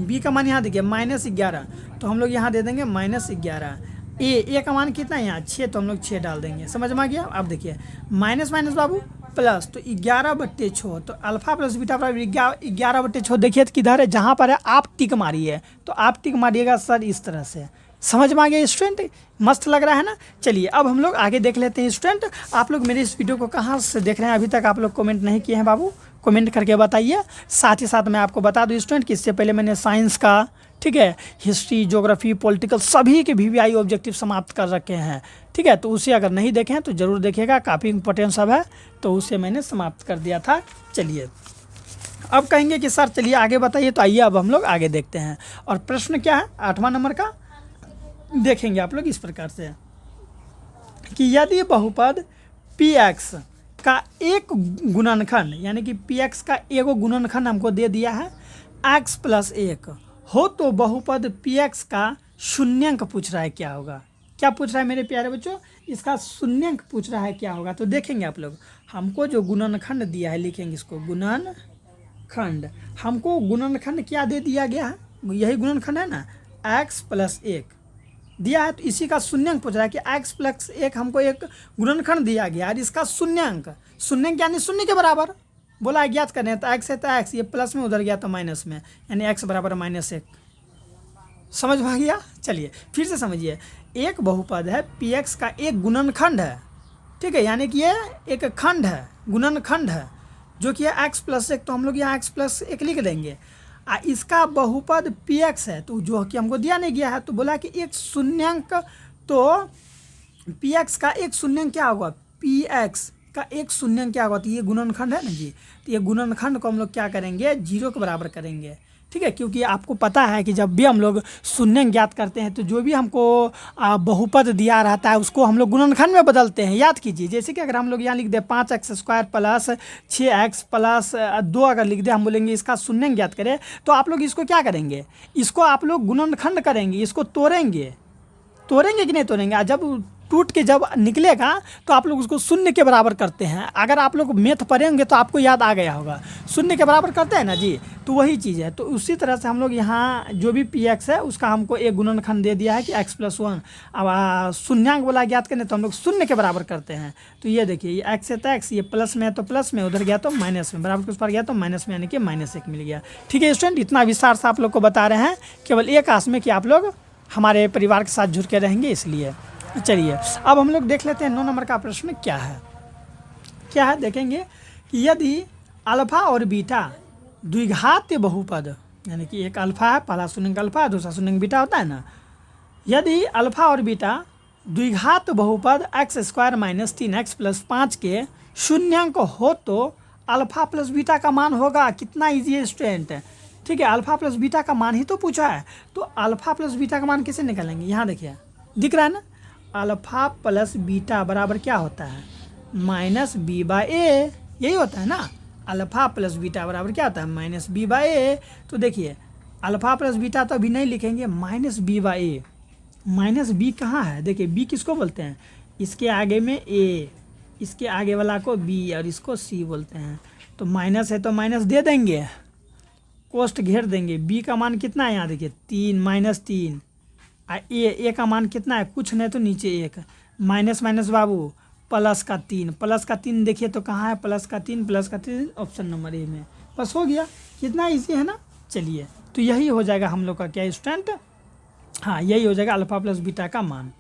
b का मान यहाँ देखिए -11, तो हम लोग यहाँ दे देंगे -11 ए का मान कितना है यहाँ 6, तो हम लोग 6 डाल देंगे। समझ में आ गया। अब देखिए माइनस माइनस बाबू प्लस, तो 11/6, तो अल्फा प्लस बीटा बराबर 11/6। देखिए तो किधर है, जहाँ पर है आप टिक मारिए, तो आप टिक मारिएगा सर इस तरह से। समझ में आ गया स्टूडेंट, मस्त लग रहा है ना। चलिए अब हम लोग आगे देख लेते हैं स्टूडेंट। आप लोग मेरे इस वीडियो को कहाँ से देख रहे हैं, अभी तक आप लोग कमेंट नहीं किए हैं बाबू, कमेंट करके बताइए। साथ ही साथ मैं आपको बता दूं स्टूडेंट कि इससे पहले मैंने साइंस का, ठीक है, हिस्ट्री, ज्योग्राफी, पॉलिटिकल सभी के VVI ऑब्जेक्टिव समाप्त कर रखे हैं, ठीक है। तो उसे अगर नहीं देखे हैं तो ज़रूर देखिएगा, काफ़ी इंपॉर्टेंट सब है, तो उसे मैंने समाप्त कर दिया था। चलिए अब कहेंगे कि सर चलिए आगे बताइए, तो आइए अब हम लोग आगे देखते हैं। और प्रश्न क्या है 8वां नंबर का, देखेंगे आप लोग इस प्रकार से कि यदि बहुपद px का एक गुणनखंड, यानी कि px का एगो गुणनखंड हमको दे दिया है x + 1 हो, तो बहुपद px का शून्यंक पूछ रहा है क्या होगा। क्या पूछ रहा है मेरे प्यारे बच्चों, इसका शून्यंक पूछ रहा है क्या होगा। तो देखेंगे आप लोग, हमको जो गुणनखंड दिया है, लिखेंगे इसको गुणनखंड। हमको गुणनखंड क्या दे दिया गया है, यही गुणनखंड है ना, x + 1 दिया है, तो इसी का शून्यंक पूछ रहा है कि x + 1 हमको एक गुणनखंड दिया गया और इसका शून्यंक, शून्यंक यानी शून्य के बराबर बोला है, ज्ञात करने हैं। तो x है तो x, ये प्लस में उधर गया तो माइनस में, यानी x बराबर -1। समझ में आ गया। चलिए फिर से समझिए, एक बहुपद है px का एक गुणनखंड है, ठीक है, यानी कि ये एक खंड है, गुणनखंड है, जो कि है x + 1, तो हम लोग यहाँ x + 1 लिख देंगे। इसका बहुपद px है, तो जो कि हमको दिया नहीं गया है, तो बोला कि एक शून्यंक, तो px का एक शून्यंक क्या होगा, px का एक शून्यंक क्या होगा, तो ये गुणनखंड है ना जी, तो ये गुणनखंड को हम लोग क्या करेंगे, 0 के बराबर करेंगे, ठीक है। क्योंकि आपको पता है कि जब भी हम लोग शून्यंक ज्ञात करते हैं, तो जो भी हमको बहुपद दिया रहता है उसको हम लोग गुणनखंड में बदलते हैं। याद कीजिए, जैसे कि अगर हम लोग यहाँ लिख दें 5x² + 6x + 2 अगर लिख दे, हम बोलेंगे इसका शून्यंक ज्ञात करें, तो आप लोग इसको क्या करेंगे, इसको आप लोग गुणनखंड करेंगे, इसको तोड़ेंगे कि नहीं तोड़ेंगे। जब टूट के जब निकलेगा तो आप लोग उसको शून्य के बराबर करते हैं। अगर आप लोग मैथ पढ़ेंगे तो आपको याद आ गया होगा, शून्य के बराबर करते हैं ना जी, तो वही चीज़ है। तो उसी तरह से हम लोग यहाँ जो भी px है उसका हमको एक गुणनखंड दे दिया है कि x + 1। अब शून्यांक बोला ज्ञात करने, तो हम लोग शून्य के बराबर करते हैं। तो ये देखिए, ये x है तो x, ये प्लस में है तो प्लस में, उधर गया तो माइनस में, बराबर के उस पर गया तो माइनस में, यानी कि -1 मिल गया। ठीक है स्टूडेंट, इतना विस्तार से आप लोग को बता रहे हैं केवल एक आस में कि आप लोग हमारे परिवार के साथ जुड़ के रहेंगे, इसलिए। चलिए अब हम लोग देख लेते हैं 9 नंबर का प्रश्न क्या है। देखेंगे कि यदि अल्फा और बीटा द्विघात बहुपद, यानी कि एक अल्फा है, पहला शून्यंक अल्फा, दूसरा शून्यंक बीटा होता है ना, यदि अल्फा और बीटा द्विघात बहुपद x² - 3x + 5 के शून्यंक हो, तो अल्फा प्लस बीटा का मान होगा। कितना ईजी है स्टूडेंट, ठीक है। अल्फा प्लस बीटा का मान ही तो पूछा है, तो अल्फा प्लस बीटा का मान कैसे निकालेंगे, यहाँ देखिए दिख रहा है ना, अल्फा प्लस बीटा बराबर क्या होता है, -b/a, यही होता है ना। अल्फा प्लस बीटा बराबर क्या होता है, -b/a। तो देखिए अल्फा प्लस बीटा तो अभी नहीं लिखेंगे, -b/a, -b कहाँ है, देखिए b किसको बोलते हैं, इसके आगे में a, इसके आगे वाला को b और इसको c बोलते हैं। तो माइनस है तो माइनस दे देंगे, कोष्ट घेर देंगे। b का मान कितना है, यहाँ देखिए 3 - 3, ए का मान कितना है, कुछ नहीं तो नीचे 1, माइनस माइनस बाबू प्लस का 3 देखिए तो कहाँ है, +3 ऑप्शन नंबर ए में। बस हो गया, कितना इजी है ना। चलिए तो यही हो जाएगा हम लोग का क्या स्टूडेंट, हाँ यही हो जाएगा अल्फा प्लस बीटा का मान।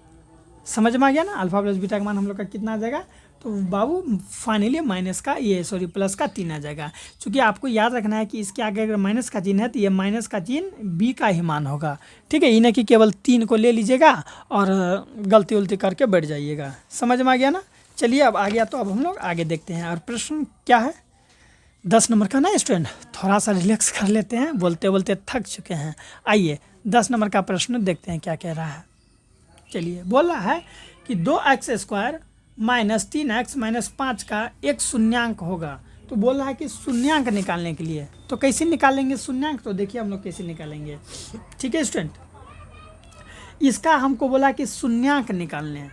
समझ में आ गया ना, अल्फा प्लस बीटा का मान हम लोग का कितना आ जाएगा, तो बाबू फाइनली प्लस का 3 आ जाएगा। क्योंकि आपको याद रखना है कि इसके आगे अगर माइनस का चिन्ह है तो ये माइनस का चिन्ह बी का ही मान होगा, ठीक है। इन्हें कि केवल 3 को ले लीजिएगा और गलती उलती करके बैठ जाइएगा। समझ में आ गया ना। चलिए अब आ गया, तो अब हम लोग आगे देखते हैं। और प्रश्न क्या है 10 नंबर का ना स्टूडेंट, थोड़ा सा रिलैक्स कर लेते हैं, बोलते बोलते थक चुके हैं। आइए 10 नंबर का प्रश्न देखते हैं क्या कह रहा है। चलिए बोल रहा है कि 2x² - 3x - 5 का एक शून्यांक होगा। तो बोल रहा है कि शून्यांक निकालने के लिए, तो कैसे निकालेंगे शून्यांक, तो देखिए हम लोग कैसे निकालेंगे। ठीक है स्टूडेंट, इसका हमको बोला कि शून्यांक निकालने हैं,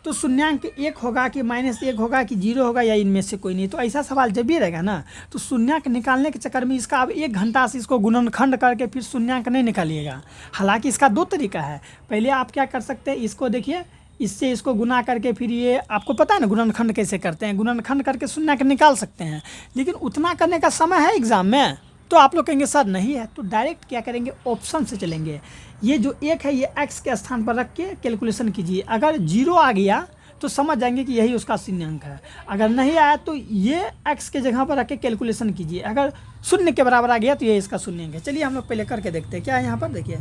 तो शून्यांक 1 होगा कि -1 होगा कि 0 होगा या इनमें से कोई नहीं। तो ऐसा सवाल जब भी रहेगा ना तो शून्यांक निकालने के चक्कर में इसका अब 1 घंटा से इसको गुणनखंड करके फिर शून्यांक नहीं निकालिएगा। हालांकि इसका 2 तरीका है। पहले आप क्या कर सकते हैं, इसको देखिए, इससे इसको गुना करके फिर ये आपको पता है ना गुणनखंड कैसे करते हैं, गुणनखंड करके शून्यांक निकाल सकते हैं। लेकिन उतना करने का समय है एग्जाम में, तो आप लोग कहेंगे सर नहीं है, तो डायरेक्ट क्या करेंगे, ऑप्शन से चलेंगे। ये जो 1 है ये x के स्थान पर रख के कैलकुलेशन कीजिए। अगर 0 आ गया तो समझ जाएंगे कि यही उसका शून्यांक है। अगर नहीं आया तो ये x के जगह पर रख के कैलकुलेशन कीजिए। अगर 0 के बराबर आ गया तो ये इसका शून्यांक है। चलिए हम लोग पहले करके देखते हैं। क्या है यहाँ पर, देखिए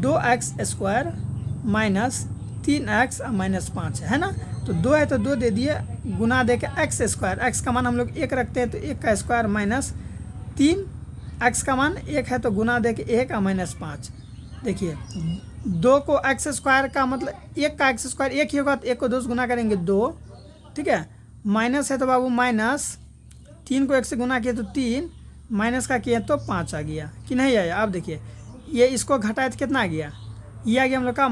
2x² माइनस 3x माइनस 5 है ना। तो 2 है तो 2 दे दिए, गुना दे के x², x का मान हम लोग 1 रखते हैं तो 1 का स्क्वायर माइनस 3, x का मान 1 है तो गुना दे के 1 माइनस 5। देखिए 2 को x² का मतलब 1 का x² 1 ही होगा, तो 1 को 2 से गुना करेंगे 2, ठीक है। माइनस है तो बाबू माइनस, 3 को 1 से गुना किए तो 3, माइनस का किए तो 5 आ गया कि नहीं आया। अब देखिए ये इसको घटाए तो कितना आ गया, ये आ गया हम लोग का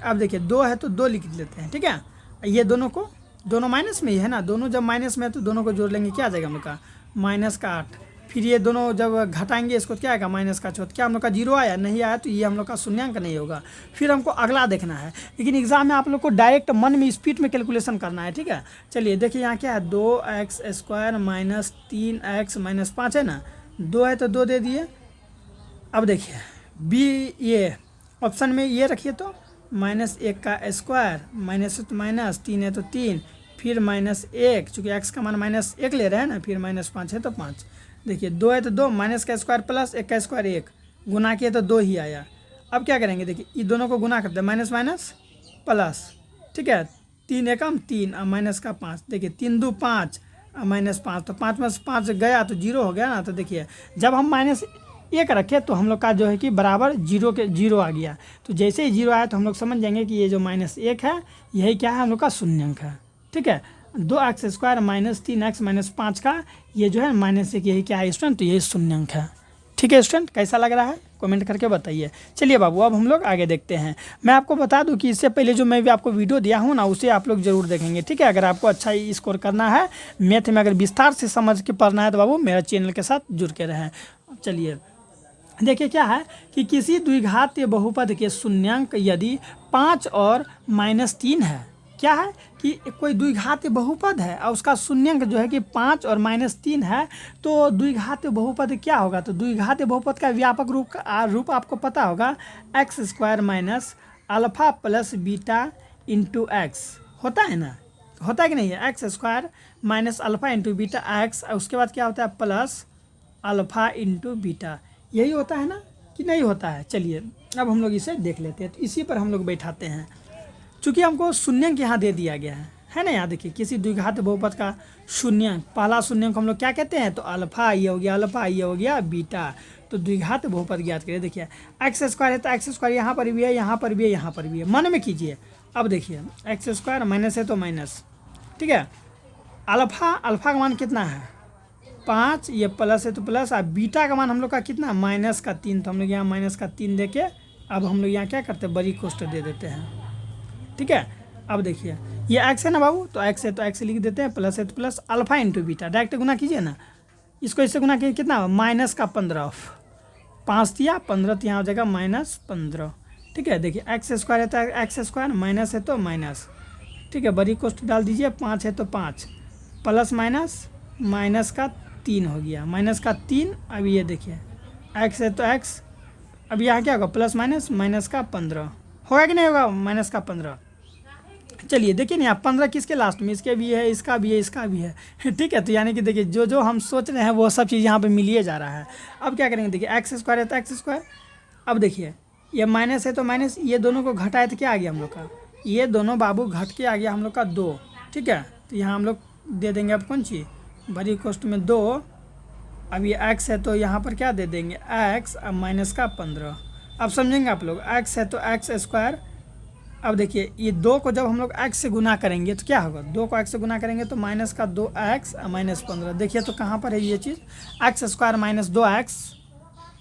अब देखिए 2 है तो 2 लिख लेते हैं, ठीक है। ये दोनों माइनस में ही है ना, दोनों जब माइनस में है तो दोनों को जोड़ लेंगे, क्या आ जाएगा हम लोग का -8। फिर ये दोनों जब घटाएंगे इसको क्या आएगा -4। क्या हम लोग का 0 आया, नहीं आया तो ये हम लोग का शून्यांक नहीं होगा। फिर हमको अगला देखना है, लेकिन एग्जाम में आप लोग को डायरेक्ट मन में स्पीड में कैलकुलेशन करना है, ठीक है। चलिए देखिए यहाँ क्या है, 2x² माइनस 3x माइनस 5 है ना, 2 है तो 2 दे दिए। अब देखिए बी, ये ऑप्शन में ये रखिए तो -1 का स्क्वायर, माइनस है तो माइनस, 3 है तो 3, फिर -1, चूँकि x का मान -1 ले रहे हैं ना, फिर -5 है तो 5। देखिए 2 है तो 2, माइनस का स्क्वायर प्लस 1 का स्क्वायर 1, गुना किए तो 2 ही आया। अब क्या करेंगे, देखिए ये दोनों को गुना करते हैं, माइनस माइनस प्लस, ठीक है। 3 एकम 3 और माइनस का 5, देखिए 3 2 5 और -5, तो 5 में 5 गया तो 0 हो गया ना। तो देखिए जब हम -1 रखे तो हम लोग का जो है कि बराबर 0 आ गया। तो जैसे ही 0 आया तो हम लोग समझ जाएंगे कि ये जो -1 है यही क्या है, हम लोग का शून्यांक है, ठीक है। 2x² माइनस 3x माइनस 5 का ये जो है -1 यही क्या है स्टूडेंट, तो यही शून्यांक है, ठीक है स्टूडेंट। कैसा लग रहा है कमेंट करके बताइए। चलिए बाबू अब हम लोग आगे देखते हैं। मैं आपको बता दूं कि इससे पहले जो मैं भी आपको वीडियो दिया हूं ना, उसे आप लोग जरूर देखेंगे, ठीक है। अगर आपको अच्छा स्कोर करना है मैथ में, अगर विस्तार से समझ के पढ़ना है तो बाबू मेरा चैनल के साथ जुड़ के रहें। चलिए देखिए क्या है कि किसी द्विघातीय बहुपद के शून्यांक यदि 5 और -3 है, क्या है कि कोई द्विघातीय बहुपद है और उसका शून्यांक जो है कि 5 और -3 है, तो द्विघातीय बहुपद क्या होगा, तो द्विघातीय बहुपद का व्यापक रूप आपको पता होगा, x² minus alpha plus beta into x होता है ना, होता है कि नहीं है, x² minus alpha into beta x, और उसके बाद क्या होता है प्लस अल्फा इंटू बीटा, यही होता है ना कि नहीं होता है। चलिए अब हम लोग इसे देख लेते हैं, तो इसी पर हम लोग बैठाते हैं। चूँकि हमको शून्यांक यहाँ दे दिया गया है ना। यहाँ देखिए किसी द्विघात बहुपद का शून्यांक, पहला शून्यांक हम लोग क्या कहते हैं, तो अल्फा, ये हो गया अल्फा, ये हो गया बीटा। तो द्विघात बहुपद ज्ञात करिए। देखिए x² है तो x² यहाँ पर भी है, यहाँ पर भी है, यहाँ पर भी है, मन में कीजिए। अब देखिए x² माइनस है तो माइनस, ठीक है। अल्फा का मान कितना है 5, ये प्लस है तो प्लस, और बीटा का मान हम लोग का कितना -3, तो हम लोग यहाँ -3 दे के अब हम लोग यहाँ क्या करते हैं, बड़ी कोष्ठ दे देते हैं, ठीक है। अब देखिए ये x है ना बाबू, तो x है तो x लिख देते हैं, प्लस है तो plus, alpha into beta direct गुना कीजिए ना, इसको इससे गुना कीजिए कितना -15, 5 दिया 15, तो यहाँ हो जाएगा -15, ठीक है। देखिए x² है तो x², माइनस है तो माइनस, ठीक है, बड़ी कोष्ठ डाल दीजिए, 5 है तो 5, प्लस माइनस का 3 हो गया, -3। अब ये देखिए x है तो x, अब यहाँ क्या होगा प्लस माइनस का 15 होगा कि नहीं होगा, -15। चलिए देखिए ना, 15 किसके लास्ट में, इसके भी है, इसका भी है, इसका भी है, ठीक है। तो यानी कि देखिए जो हम सोच रहे हैं वो सब चीज़ यहाँ पे मिलिए जा रहा है। अब क्या करेंगे, देखिए x² है तो x², अब देखिए ये माइनस है तो माइनस, ये दोनों को घटाए तो क्या आ गया हम लोग का, ये दोनों बाबू घट के आ गया हम लोग का 2, ठीक है। तो यहाँ हम लोग दे देंगे अब कौन चीज़, बड़ी कोष्ठ में 2, अब ये x है तो यहाँ पर क्या दे देंगे x, अब -15। अब समझेंगे आप लोग, x है तो x²। अब देखिए ये 2 को जब हम लोग x से गुना करेंगे तो क्या होगा, 2 को x से गुना करेंगे तो -2x -15। देखिए तो कहाँ पर है ये चीज़, x² - 2x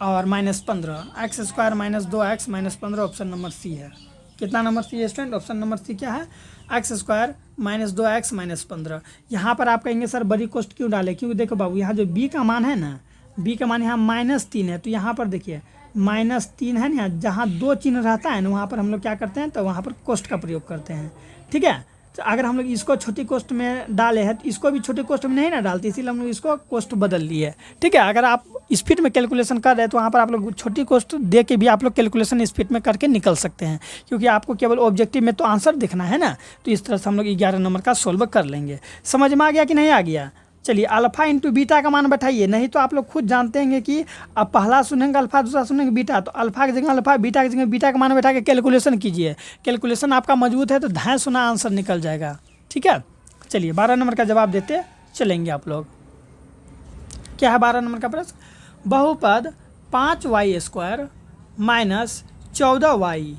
और -15, x² - 2x -15, ऑप्शन नंबर सी है, कितना नंबर सी है स्टूडेंट? ऑप्शन नंबर सी क्या है? X square minus 2x minus 15। यहाँ पर आप कहेंगे सर बड़ी कोष्ट क्यों डाले? क्योंकि देखो बाबू यहाँ जो b का मान है ना, b का मान यहाँ -3 है, तो यहाँ पर देखिए -3 है ना, जहाँ 2 चिन्ह रहता है ना वहाँ पर हम लोग क्या करते हैं, तो वहाँ पर कोष्ट का प्रयोग करते हैं। ठीक है, तो अगर हम लोग इसको छोटी कोष्ट में डाले हैं तो इसको भी छोटी कोष्ट में नहीं ना डालते, इसीलिए हम लोग इसको कोष्ट बदल लिए। ठीक है, अगर आप स्पीड में कैलकुलेशन कर रहे हैं तो वहाँ पर आप लोग छोटी कोष्ट दे के भी आप लोग कैलकुलेशन स्पीड में करके निकल सकते हैं, क्योंकि आपको केवल ऑब्जेक्टिव में तो आंसर देखना है ना। तो इस तरह से हम लोग 11 नंबर का सोल्व कर लेंगे। समझ में आ गया कि नहीं आ गया? चलिए अल्फ़ा इंटू बीटा का मान बैठाइए, नहीं तो आप लोग खुद जानते हैं कि अब पहला सुनेंगे अल्फ़ा, दूसरा सुनेंगे बीटा, तो अल्फ़ा की जगह अल्फ़ा, बीटा की जगह बीटा का मान बैठा के कैलकुलेशन कीजिए। कैलकुलेशन आपका मजबूत है तो धाय सुना आंसर निकल जाएगा। ठीक है, चलिए 12 नंबर का जवाब देते चलेंगे आप लोग। क्या है 12 नंबर का प्रश्न? बहुपद 5y² माइनस 14y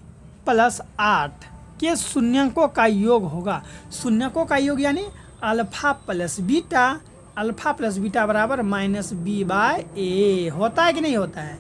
प्लस 8 के शून्यकों का योग होगा। शून्यकों का योग यानी alpha plus beta, alpha plus beta बराबर -b/a होता है कि नहीं होता है?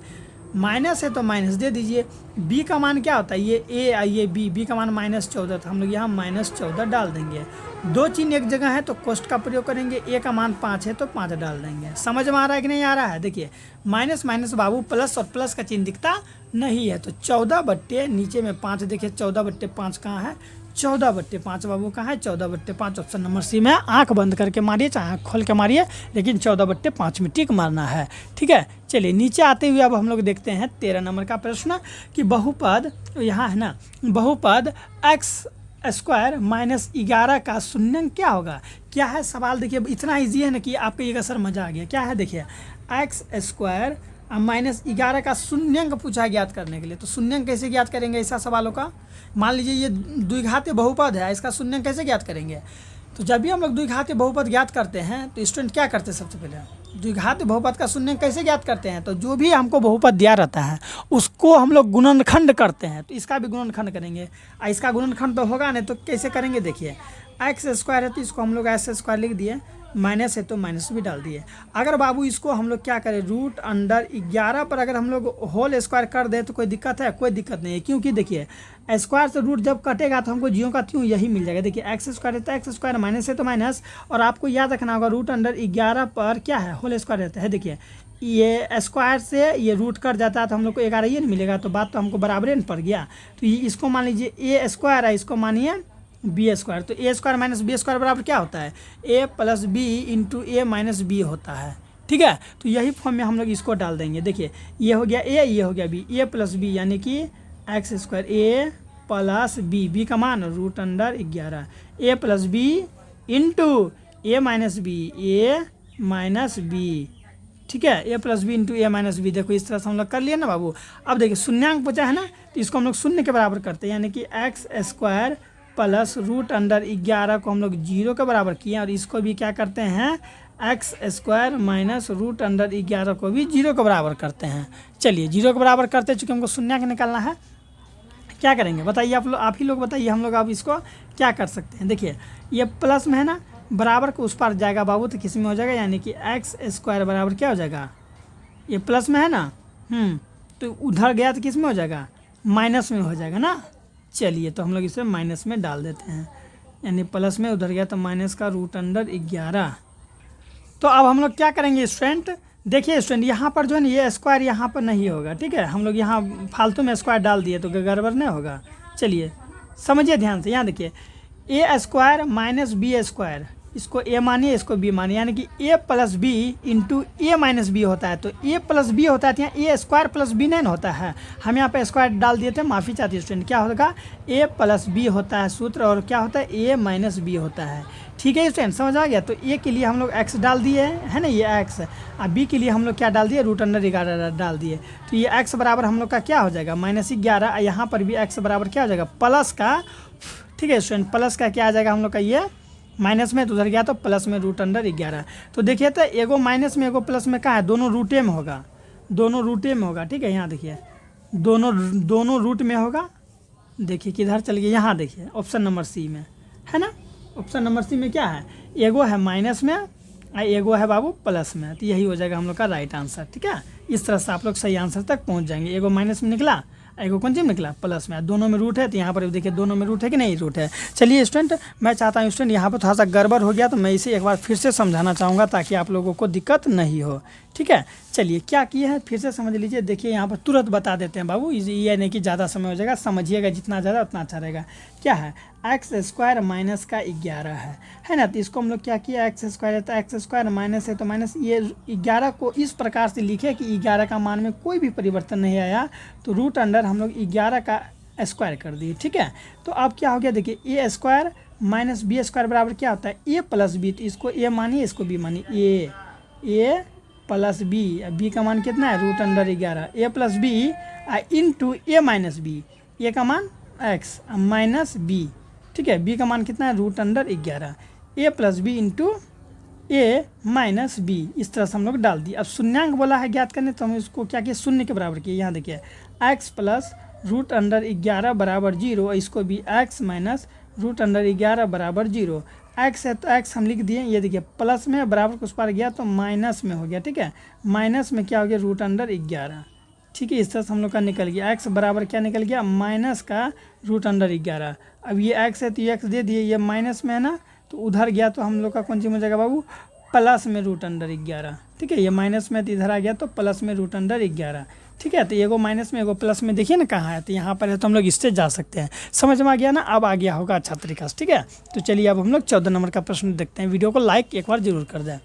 माइनस है तो माइनस दे दीजिए। b का मान क्या होता है? ये a और ये b का मान -14, तो हम लोग यहाँ -14 डाल देंगे। 2 चिन्ह एक जगह है तो कोष्ट का प्रयोग करेंगे, a का मान 5 है तो 5 डाल देंगे। समझ में आ रहा है कि नहीं आ रहा है? देखिए माइनस माइनस बाबू प्लस, और प्लस का चिन्ह दिखता नहीं है, तो 14 बट्टे नीचे में 5, देखिए 14/5 कहाँ है? 14/5 बाबू कहाँ है? 14/5 ऑप्शन नंबर सी में। आंख बंद करके मारिए चाहे आँख खोल के मारिए, लेकिन 14/5 में टिक मारना है। ठीक है, चलिए नीचे आते हुए अब हम लोग देखते हैं 13 नंबर का प्रश्न कि बहुपद, यहाँ है ना, बहुपद x² माइनस 11 का शून्यंक क्या होगा? क्या है सवाल? देखिए इतना ईजी है ना कि आपको ये सर मजा आ गया। क्या है देखिए, x² माइनस 11 का शून्यंक पूछा ज्ञात करने के लिए। तो शून्यंक कैसे ज्ञात करेंगे ऐसा सवालों का? मान लीजिए ये द्विघातीय बहुपद है, इसका शून्यंक कैसे ज्ञात करेंगे? तो जब भी हम लोग द्विघातीय बहुपद ज्ञात करते हैं तो स्टूडेंट क्या करते हैं? सबसे पहले द्विघातीय बहुपद का शून्यंक कैसे ज्ञात करते हैं? तो जो भी हमको बहुपद दिया रहता है उसको हम लोग गुणनखंड करते हैं। तो इसका भी गुणनखंड करेंगे, इसका गुणनखंड तो होगा नहीं, तो कैसे करेंगे? देखिए x² है तो इसको हम लोग s² लिख दिए, माइनस है तो माइनस भी डाल दिए। अगर बाबू इसको हम लोग क्या करें, √11 पर अगर हम लोग होल स्क्वायर कर दें तो कोई दिक्कत है? कोई दिक्कत नहीं है, क्योंकि देखिए स्क्वायर से रूट जब कटेगा तो हमको ज्यों का त्यों यही मिल जाएगा। देखिए x² है तो x², माइनस है तो माइनस, और आपको याद रखना होगा √11 पर क्या है? होल स्क्वायर रहता है। देखिए ये स्क्वायर से ये रूट कट जाता है तो हम लोग को 11 ही नहीं मिलेगा, तो बात तो हमको बराबर पड़ गया। तो ये इसको मान लीजिए a² है, इसको मानिए b², तो a² माइनस b² बराबर क्या होता है? a plus b into a minus b होता है। ठीक है, तो यही फॉर्म में हम लोग इसको डाल देंगे। देखिए ये हो गया a, ये हो गया b, a प्लस b यानी कि x² a प्लस b का मान √11, a plus b into a minus b। ठीक है, a plus B into a minus B. देखो इस तरह से हम लोग कर लिए ना बाबू। अब देखिए शून्यंक बचा है ना, तो इसको हम लोग शून्य के बराबर करते हैं, यानी कि x² प्लस √11 को हम लोग 0 के बराबर किए, और इसको भी क्या करते हैं? x² माइनस √11 को भी 0 के बराबर करते हैं। चलिए 0 के बराबर करते हैं, चूँकि हमको शून्यंक निकालना है। क्या करेंगे बताइए आप ही लोग बताइए, हम लोग अब इसको क्या कर सकते हैं? देखिए ये प्लस में है ना, बराबर को उस पार जाएगा बाबू तो किस में हो जाएगा? यानी कि x² बराबर क्या हो जाएगा? ये प्लस में है ना, तो उधर गया तो किस में हो जाएगा? माइनस में हो जाएगा ना। चलिए तो हम लोग इसे माइनस में डाल देते हैं, यानी प्लस में उधर गया तो माइनस का √11। तो अब हम लोग क्या करेंगे स्टूडेंट? देखिए स्टूडेंट यहाँ पर जो है ना ये स्क्वायर यहाँ पर नहीं होगा। ठीक है, हम लोग यहाँ फालतू में स्क्वायर डाल दिए तो गड़बड़ नहीं होगा। चलिए समझिए ध्यान से, यहाँ देखिए a² माइनस b², इसको a मानिए इसको b मानिए, यानी कि a plus b into a minus b होता है। तो a प्लस b होता है, तो यहाँ a² प्लस b नहीं होता है, हम यहाँ पे स्क्वायर डाल दिए थे, माफ़ी चाहती स्टूडेंट। क्या होगा? a प्लस b होता है सूत्र, और क्या होता है? a माइनस b होता है। ठीक है स्टूडेंट, समझ आ गया? तो a के लिए हम लोग x डाल दिए है ना, ये x, और b के लिए हम लोग क्या डाल दिए? √11 डाल दिए। तो ये x बराबर हम लोग का क्या हो जाएगा? -11। यहाँ पर भी x बराबर क्या हो जाएगा? प्लस का। ठीक है स्टूडेंट, प्लस का क्या आ जाएगा हम लोग का? ये माइनस में तो उधर गया तो प्लस में √11। तो देखिए तो एगो माइनस में एगो प्लस में कहाँ है? दोनों रूटे में होगा, दोनों रूटे में होगा। ठीक है, यहाँ देखिए दोनों रूट में होगा। देखिए किधर चल गया? यहाँ देखिए ऑप्शन नंबर सी में है ना। ऑप्शन नंबर सी में क्या है? एगो है माइनस में और एगो है बाबू प्लस में, तो यही हो जाएगा हम लोग का राइट आंसर। ठीक है, इस तरह से आप लोग सही आंसर तक पहुँच जाएंगे। एगो माइनस में निकला एगो कौन चीज निकला प्लस में, दोनों में रूट है तो यहाँ पर देखिए दोनों में रूट है कि नहीं, रूट है। चलिए स्टूडेंट, मैं चाहता हूँ स्टूडेंट यहाँ पर थोड़ा सा गड़बड़ हो गया तो मैं इसे एक बार फिर से समझाना चाहूँगा ताकि आप लोगों को दिक्कत नहीं हो, ठीक है। चलिए क्या किए हैं फिर से समझ लीजिए। देखिए यहाँ पर तुरंत बता देते हैं बाबू, ये नहीं कि ज़्यादा समय हो जाएगा, समझिएगा जितना ज़्यादा उतना अच्छा रहेगा। क्या है, एक्स स्क्वायर माइनस का 11 है ना। तो इसको हम लोग क्या किया, एक्स स्क्वायर है तो एक्स स्क्वायर माइनस है तो माइनस, ये 11 को इस प्रकार से लिखे कि 11 का मान में कोई भी परिवर्तन नहीं आया तो रूट अंडर हम लोग 11 का स्क्वायर कर दिए, ठीक है। तो अब क्या हो गया, देखिए ए स्क्वायर माइनस बी स्क्वायर बराबर क्या होता है, ए प्लस बी। तो इसको ए मानिए, इसको बी मानिए, ए प्लस बी। बी का मान कितना है, रूट अंडर 11, ए प्लस बी इंटू ए माइनस बी, ए का मान एक्स माइनस बी, ठीक है। बी का मान कितना है, रूट अंडर 11, ए प्लस बी इंटू ए माइनस बी। इस तरह से हम लोग डाल दिए। अब शून्यांक बोला है ज्ञात करने, तो हम इसको क्या किए, शून्य के बराबर किए। यहाँ देखिए एक्स प्लस रूट अंडर 11 बराबर 0, इसको भी एक्स माइनस रूट अंडर 11 बराबर 0। एक्स है तो एक्स हम लिख दिए, ये देखिए प्लस में बराबर कुछ पार गया तो माइनस में हो गया, ठीक है। माइनस में क्या हो गया, रूट अंडर 11, ठीक है। इस तरह से हम लोग का निकल गया, एक्स बराबर क्या निकल गया, माइनस का रूट अंडर 11। अब ये एक्स है तो ये एक्स दे दिए, ये माइनस में है ना तो उधर गया तो हम लोग का कौन सी हो जाएगा बाबू, प्लस में रूट अंडर 11, ठीक है। ये माइनस में तो इधर आ गया तो प्लस में रूट अंडर 11, ठीक है। तो एगो माइनस में एगो प्लस में, देखिए ना कहाँ है, तो यहाँ पर है तो हम लोग इससे जा सकते हैं। समझ में आ गया ना, अब आ गया होगा अच्छा तरीका से, ठीक है। तो चलिए अब हम लोग 14 नंबर का प्रश्न देखते हैं। वीडियो को लाइक एक बार जरूर कर दें।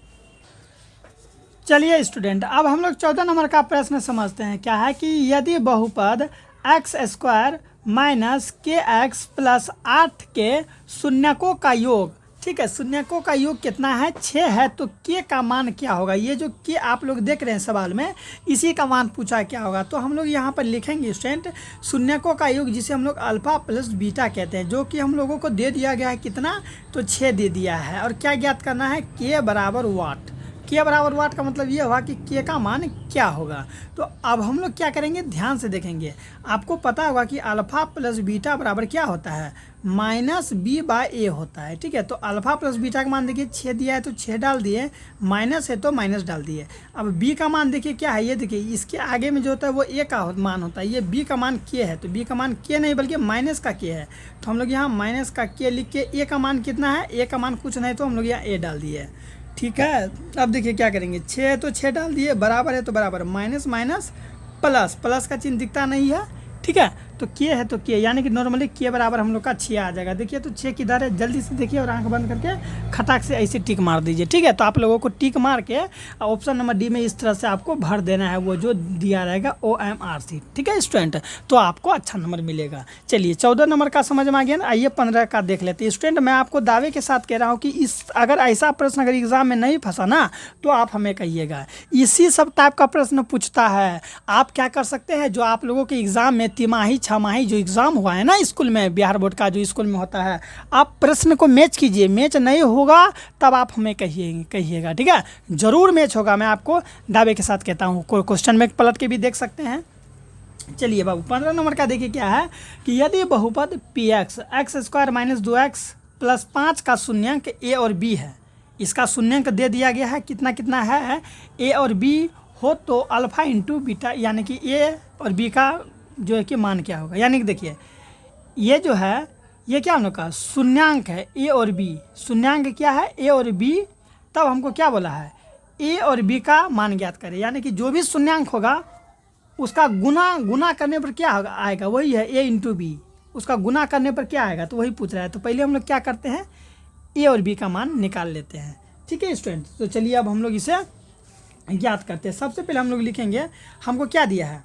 चलिए स्टूडेंट, अब हम लोग 14 नंबर का प्रश्न समझते हैं। क्या है कि यदि बहुपद एक्स स्क्वायर माइनस के एक्स प्लस 8 के शून्यकों का योग, ठीक है, शून्यकों का योग कितना है, 6 है, तो के का मान क्या होगा। ये जो के आप लोग देख रहे हैं सवाल में, इसी का मान पूछा क्या होगा। तो हम लोग यहाँ पर लिखेंगे स्टूडेंट शून्यकों का योग, जिसे हम लोग अल्फा प्लस बीटा कहते हैं, जो कि हम लोगों को दे दिया गया है कितना, तो 6 दे दिया है। और क्या ज्ञात करना है, के बराबर वाट। के बराबर वाट का मतलब ये हुआ कि के का मान क्या होगा। तो अब हम लोग क्या करेंगे, ध्यान से देखेंगे। आपको पता होगा कि अल्फ़ा प्लस बीटा बराबर क्या होता है, माइनस बी बाय ए होता है, ठीक है। तो अल्फ़ा प्लस बीटा का मान देखिए 6 दिया है तो 6 डाल दिए, माइनस है तो माइनस डाल दिए। अब बी का मान देखिए क्या है, ये देखिए इसके आगे में जो होता है वो ए का मान होता है, ये बी का मान के है, तो बी का मान के नहीं बल्कि माइनस का के है। तो हम लोग यहाँ माइनस का के लिख के, ए का मान कितना है, ए का मान कुछ नहीं तो हम लोग यहाँ ए डाल दिए, ठीक है। अब देखिए क्या करेंगे, 6 है तो 6 डाल दिए, बराबर है तो बराबर, माइनस माइनस प्लस, प्लस का चिन्ह दिखता नहीं है, ठीक है। तो के है तो के, यानी कि नॉर्मली के बराबर हम लोग का 6 आ जाएगा। देखिए तो 6 किधर है, जल्दी से देखिए और आंख बंद करके खटाक से ऐसे टिक मार दीजिए, ठीक है। तो आप लोगों को टिक मार के ऑप्शन नंबर डी में इस तरह से आपको भर देना है, वो जो दिया रहेगा OMRC, ठीक है स्टूडेंट, तो आपको अच्छा नंबर मिलेगा। चलिए 14 नंबर का समझ में आ गया ना। आइए 15 का देख लेते हैं। स्टूडेंट मैं आपको दावे के साथ कह रहा हूँ कि इस अगर ऐसा प्रश्न अगर एग्जाम में नहीं फंसा ना तो आप हमें कहिएगा, इसी सब टाइप का प्रश्न पूछता है। आप क्या कर सकते हैं, जो आप लोगों के एग्जाम में तिमाही छमाही जो एग्जाम हुआ है ना स्कूल में, बिहार बोर्ड का जो स्कूल में होता है, आप प्रश्न को मैच कीजिए। मैच नहीं होगा तब आप हमें कहिएगा, ठीक है। जरूर मैच होगा, मैं आपको दावे के साथ कहता हूँ। कोई क्वेश्चन में पलट के भी देख सकते हैं। चलिए बाबू 15 नंबर का देखिए क्या है कि यदि बहुपद P x square minus 2x plus 5 का शून्यंक ए और बी है, इसका शून्यंक दे दिया गया है कितना कितना है, ए और बी हो, तो अल्फ़ा इंटू बीटा, यानी कि ए और बी का जो है कि मान क्या होगा। यानी कि देखिए ये जो है ये क्या हम लोग का शून्यांक है, ए और बी, शून्यांक क्या है ए और बी, तब हमको क्या बोला है, ए और बी का मान ज्ञात करें। यानी कि जो भी शून्यांक होगा उसका गुना करने पर क्या होगा आएगा, वही है ए इंटू बी, उसका गुना करने पर क्या आएगा, तो वही पूछ रहा है। तो पहले हम लोग क्या करते हैं, ए और बी का मान निकाल लेते हैं, ठीक है स्टूडेंट। तो चलिए अब हम लोग इसे ज्ञात करते हैं। सबसे पहले हम लोग लिखेंगे हमको क्या दिया है,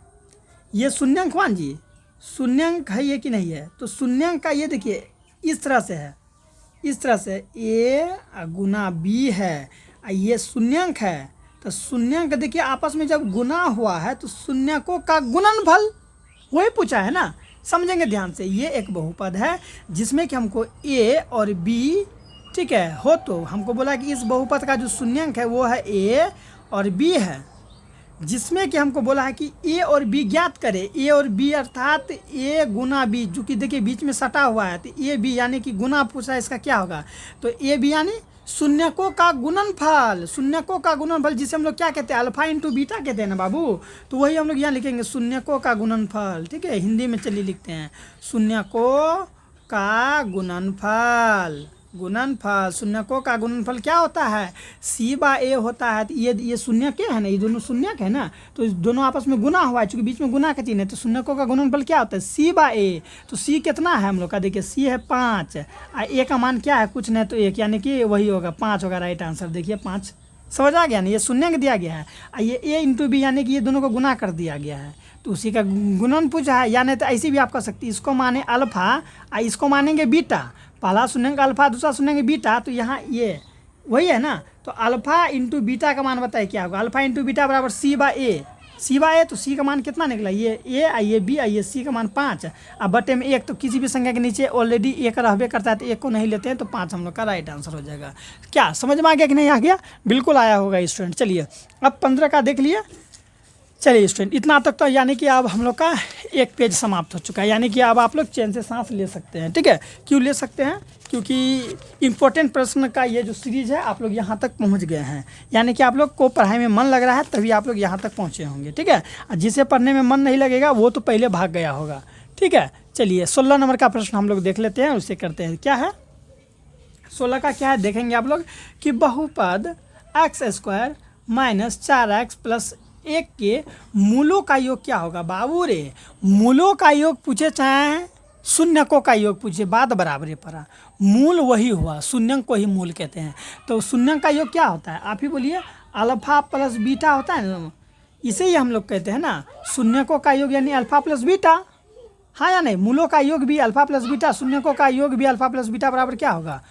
ये शून्यंक मान जी, शून्यंक है ये कि नहीं है, तो शून्यंक का ये देखिए इस तरह से है, इस तरह से ए गुना बी है, ये शून्यंक है। तो शून्यंक देखिए आपस में जब गुना हुआ है तो शून्यकों का गुणनफल, वही पूछा है ना, समझेंगे ध्यान से। ये एक बहुपद है जिसमें कि हमको ए और बी, ठीक है, हो, तो हमको बोला कि इस बहुपद का जो शून्यंक है वो है ए और बी है, जिसमें कि हमको बोला है कि ए और बी ज्ञात करें। ए और बी अर्थात ए गुना बी, जो कि देखिए बीच में सटा हुआ है, तो ए बी यानी कि गुना पूछा है, इसका क्या होगा, तो ए बी यानी शून्यकों का गुणनफल, शून्यकों का गुणनफल जिसे हम लोग क्या कहते हैं, अल्फा इंटू बीटा कहते हैं ना बाबू। तो वही हम लोग यहाँ लिखेंगे शून्यकों का गुणनफल। ठीक है, हिंदी में चलिए लिखते हैं शून्यकों का गुणनफल। गुणनफल, शून्यकों का गुणनफल क्या होता है, सी बा ए होता है। तो ये शून्य के है ना, ये दोनों शून्यक है ना, तो दोनों आपस में गुना हुआ है, चूंकि बीच में गुना का चिन्ह है, तो शून्यकों का गुणनफल क्या होता है, सी बा ए। तो सी कितना है हम लोग का, देखिए सी है 5, ए का मान क्या है, कुछ नहीं तो 1, यानी कि वही होगा 5 होगा राइट आंसर। देखिए 5 समझ आ गया ना, ये शून्य का दिया गया है, ये ए इंटू बी यानी कि ये दोनों को गुना कर दिया गया है, तो उसी का गुणन पूछा है। यानी तो ऐसे भी आप कर सकते, इसको माने अल्फा, इसको मानेंगे बीटा, पहला सुनेंगे अल्फा, दूसरा सुनेंगे बीटा, तो यहाँ ये वही है ना। तो अल्फा इंटू बीटा का मान बताइए क्या होगा, अल्फा इंटू बीटा बराबर सी बा ए। सी बा ए, तो सी का मान कितना निकला, ये ए ये बी ये सी का मान 5, अब बटे में 1, तो किसी भी संख्या के नीचे ऑलरेडी 1 रहबे करता है, तो 1 को नहीं लेते हैं, तो 5 हम लोग का राइट आंसर हो जाएगा। क्या समझ में आ गया कि नहीं आ गया, बिल्कुल आया होगा स्टूडेंट। चलिए अब 15 का देख लिए। चलिए स्टूडेंट इतना तक तो यानी कि अब हम लोग का एक पेज समाप्त हो चुका है, यानी कि अब आप लोग चैन से सांस ले सकते हैं। ठीक है, क्यों ले सकते हैं, क्योंकि इम्पोर्टेंट प्रश्न का ये जो सीरीज़ है आप लोग यहाँ तक पहुँच गए हैं, यानी कि आप लोग को पढ़ाई में मन लग रहा है तभी आप लोग यहाँ तक पहुँचे होंगे। ठीक है, जिसे पढ़ने में मन नहीं लगेगा वो तो पहले भाग गया होगा। ठीक है, चलिए 16 नंबर का प्रश्न हम लोग देख लेते हैं, उससे करते हैं क्या है। 16 का क्या है देखेंगे आप लोग कि बहुपद x² माइनस 4x प्लस 1 के मूलों का योग क्या होगा। बाबू रे, मूलों का योग पूछे चाहे शून्यकों का योग पूछे, बात बराबर है पड़ा, मूल वही हुआ, शून्यक को ही मूल कहते हैं। तो शून्यक का योग क्या होता है, आप ही बोलिए, अल्फा प्लस बीटा होता है ना, इसे ही हम लोग कहते हैं ना शून्यकों का योग, यानी अल्फा प्लस बीटा। हाँ या नहीं, मूलों का योग भी अल्फा प्लस बीटा, शून्यकों का योग भी अल्फा प्लस बीटा बराबर क्या होगा,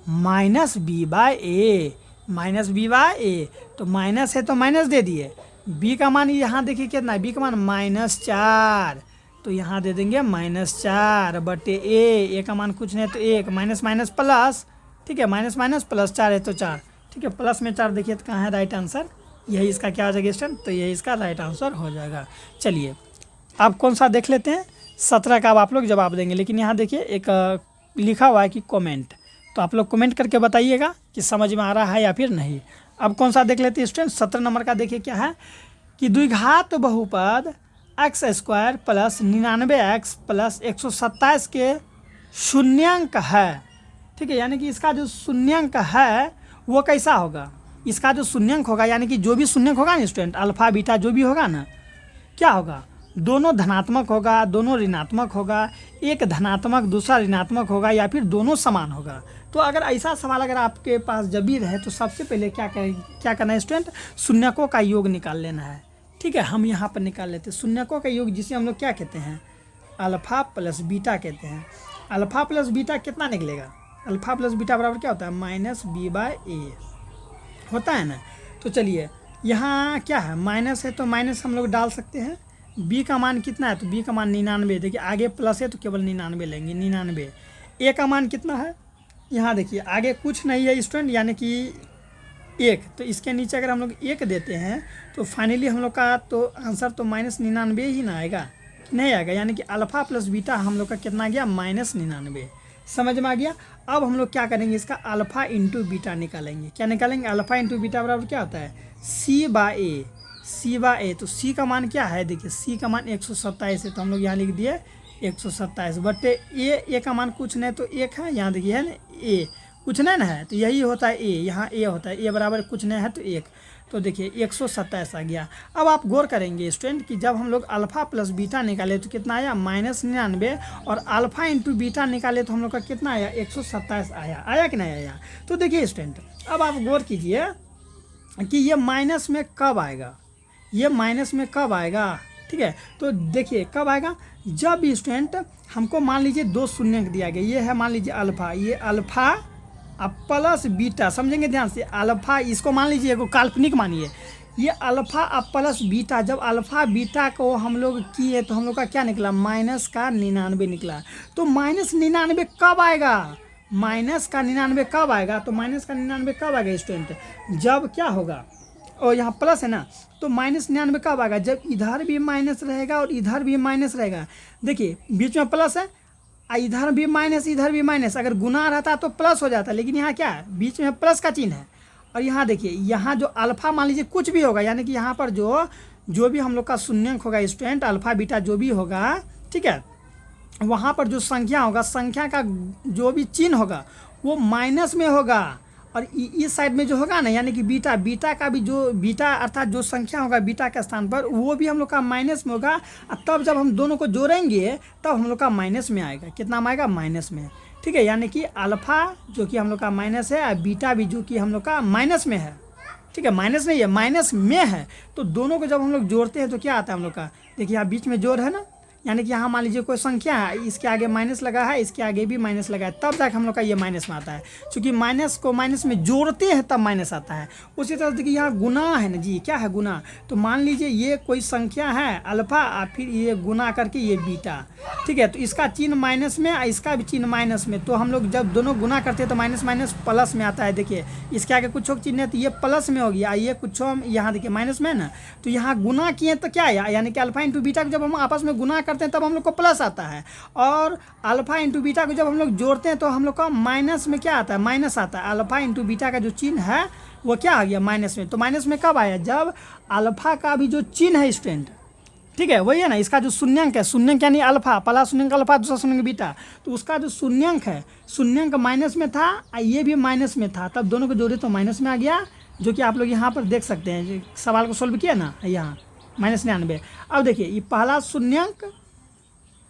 माइनस बी बाय ए। माइनस बी बाय ए, तो माइनस है तो माइनस दे दिए, बी का मान यहाँ देखिए कितना है, बी का मान -4, तो यहाँ दे देंगे -4 बटे ए का मान कुछ नहीं तो 1, माइनस माइनस प्लस। ठीक है, माइनस माइनस प्लस 4 है तो 4। ठीक है, प्लस में 4 देखिए तो कहाँ है राइट आंसर, यही इसका क्या हो जाएगा स्टूडेंट, तो यही इसका राइट आंसर हो जाएगा। चलिए अब कौन सा देख लेते हैं, 17 का अब आप लोग जवाब देंगे, लेकिन यहाँ देखिए एक लिखा हुआ है कि कमेंट, तो आप लोग कमेंट करके बताइएगा कि समझ में आ रहा है या फिर नहीं। अब कौन सा देख लेते हैं स्टूडेंट, 17 नंबर का देखिए क्या है कि द्विघात बहुपद x² प्लस 99x प्लस 127 के शून्यांक है। ठीक है, यानी कि इसका जो शून्यांक है वो कैसा होगा, इसका जो शून्यांक होगा, यानी कि जो भी शून्यांक होगा ना स्टूडेंट, अल्फा बीटा जो भी होगा ना, क्या होगा, दोनों धनात्मक होगा, दोनों ऋणात्मक होगा, एक धनात्मक दूसरा ऋणात्मक होगा, या फिर दोनों समान होगा। तो अगर ऐसा सवाल अगर आपके पास जब भी रहे तो सबसे पहले क्या करना है स्टूडेंट, शून्यकों का योग निकाल लेना है। ठीक है, हम यहाँ पर निकाल लेते हैं शून्यकों का योग, जिसे हम लोग क्या कहते हैं, अल्फा प्लस बीटा कहते हैं। अल्फा प्लस बीटा कितना निकलेगा, अल्फा प्लस बीटा बराबर क्या होता है, माइनस बी बाय ए होता है ना। तो चलिए यहाँ क्या है, माइनस है तो माइनस हम लोग डाल सकते हैं, बी का मान कितना है, तो बी का मान 99, देखिए आगे प्लस है तो केवल 99 लेंगे, 99। ए का मान कितना है, यहाँ देखिए आगे कुछ नहीं है स्टूडेंट, यानी कि 1, तो इसके नीचे अगर हम लोग 1 देते हैं तो फाइनली हम लोग का तो आंसर तो -99 ही ना आएगा, नहीं आएगा, यानी कि अल्फा प्लस बीटा हम लोग का कितना गया, -99। समझ में आ गया। अब हम लोग क्या करेंगे, इसका अल्फा इंटू बीटा निकालेंगे। क्या निकालेंगे, अल्फा इंटू बीटा बराबर क्या होता है, सी बाय ए। सी बाय ए, तो सी का मान क्या है, देखिए सी का मान 127 है, तो हम लोग यहाँ लिख दिए 127 बटे ए का मान कुछ नहीं तो 1 है, यहाँ देखिए है ना ए कुछ नहीं ना है, तो यही होता है ए, यहाँ ए होता है, ए बराबर कुछ नहीं है तो 1, तो देखिए 127 आ गया। अब आप गौर करेंगे स्टूडेंट कि जब हम लोग अल्फा प्लस बीटा निकाले तो कितना आया, -99, और अल्फा इंटू बीटा निकाले तो हम लोग का कितना आया, 127 आया कि नहीं आया। तो देखिए स्टूडेंट अब आप गौर कीजिए कि ये माइनस में कब आएगा, ये माइनस में कब आएगा। ठीक है, तो देखिए कब आएगा, जब स्टूडेंट हमको मान लीजिए 2 शून्य दिया गया, ये है मान लीजिए अल्फा, ये अल्फा अब प्लस बीटा, समझेंगे ध्यान से, अल्फा इसको मान लीजिए को काल्पनिक मानिए, ये अल्फा अब प्लस बीटा, जब अल्फा बीटा को हम लोग किए तो हम लोग का क्या निकला, -99 निकला। तो -99 कब आएगा, माइनस का 99 कब आएगा, तो माइनस का 99 कब आएगा स्टूडेंट, जब क्या होगा, और यहाँ प्लस है ना, तो -99 कब आएगा, जब इधर भी माइनस रहेगा और इधर भी माइनस रहेगा। देखिए बीच में प्लस है, इधर भी माइनस इधर भी माइनस, अगर गुना रहता तो प्लस हो जाता, लेकिन यहाँ क्या है, बीच में प्लस का चिन्ह है। और यहाँ देखिए, यहाँ जो अल्फा मान लीजिए कुछ भी होगा, यानी कि यहाँ पर जो भी हम लोग का शून्यंक होगा स्टूडेंट, अल्फा बीटा जो भी होगा, ठीक है, वहाँ पर जो संख्या होगा, संख्या का जो भी चिन्ह होगा वो माइनस में होगा। और इस साइड में जो होगा ना, यानी कि बीटा का भी जो बीटा अर्थात जो संख्या होगा बीटा के स्थान पर, वो भी हम लोग का माइनस में होगा। और तब जब हम दोनों को जोड़ेंगे तब हम लोग का माइनस में आएगा। कितना में आएगा, माइनस में, ठीक है। यानी कि अल्फा जो कि हम लोग का माइनस है और बीटा भी जो कि हम लोग का माइनस में है, ठीक है, माइनस नहीं है, माइनस में है। तो दोनों को जब हम लोग जोड़ते हैं तो क्या आता है हम लोग का, देखिए यहाँ बीच में जोड़ है ना, यानी कि यहाँ मान लीजिए कोई संख्या है, इसके आगे माइनस लगा है, इसके आगे भी माइनस लगा है, तब जाकर हम लोग का ये माइनस में आता है। क्योंकि माइनस को माइनस में जोड़ते हैं तब माइनस आता है। उसी तरह देखिए यहाँ गुना है ना जी, क्या है गुना, तो मान लीजिए ये कोई संख्या है अल्फा और फिर ये गुना करके ये बीटा, ठीक है, तो इसका चिन्ह माइनस में और इसका भी चिन्ह माइनस में, तो हम लोग जब दोनों गुना करते हैं तो माइनस माइनस प्लस में आता है। देखिए इसके आगे कुछ चिन्ह है तो ये प्लस में हो गया, ये कुछ यहाँ देखिए माइनस में ना, तो यहाँ गुना किए तो क्या है, यानी कि अल्फा इंटू बीटा को जब हम आपस में गुना करते हैं तब हम लोग को प्लस आता है, और अल्फा इंटू बीटा को जब हम लोग जोड़ते हैं तो हम लोग का माइनस में क्या आता है, माइनस आता है। अल्फा इंटू बीटा का जो चिन्ह है वो क्या आ गया, माइनस में। तो माइनस में कब आया, जब अल्फा का भी जो चिन्ह है स्टूडेंट, ठीक है, वही है ना, इसका जो शून्यंक है, शून्यंक यानी अल्फा, पहला शून्यंक अल्फा दूसरा शून्यंक बीटा, तो उसका जो शून्यंक है, शून्यंक माइनस में था और ये भी माइनस में था, तब दोनों को जोड़े तो माइनस में आ गया, जो कि आप लोग यहाँ पर देख सकते हैं। सवाल को सोल्व किया ना, यहाँ -99। अब देखिए ये पहला शून्यंक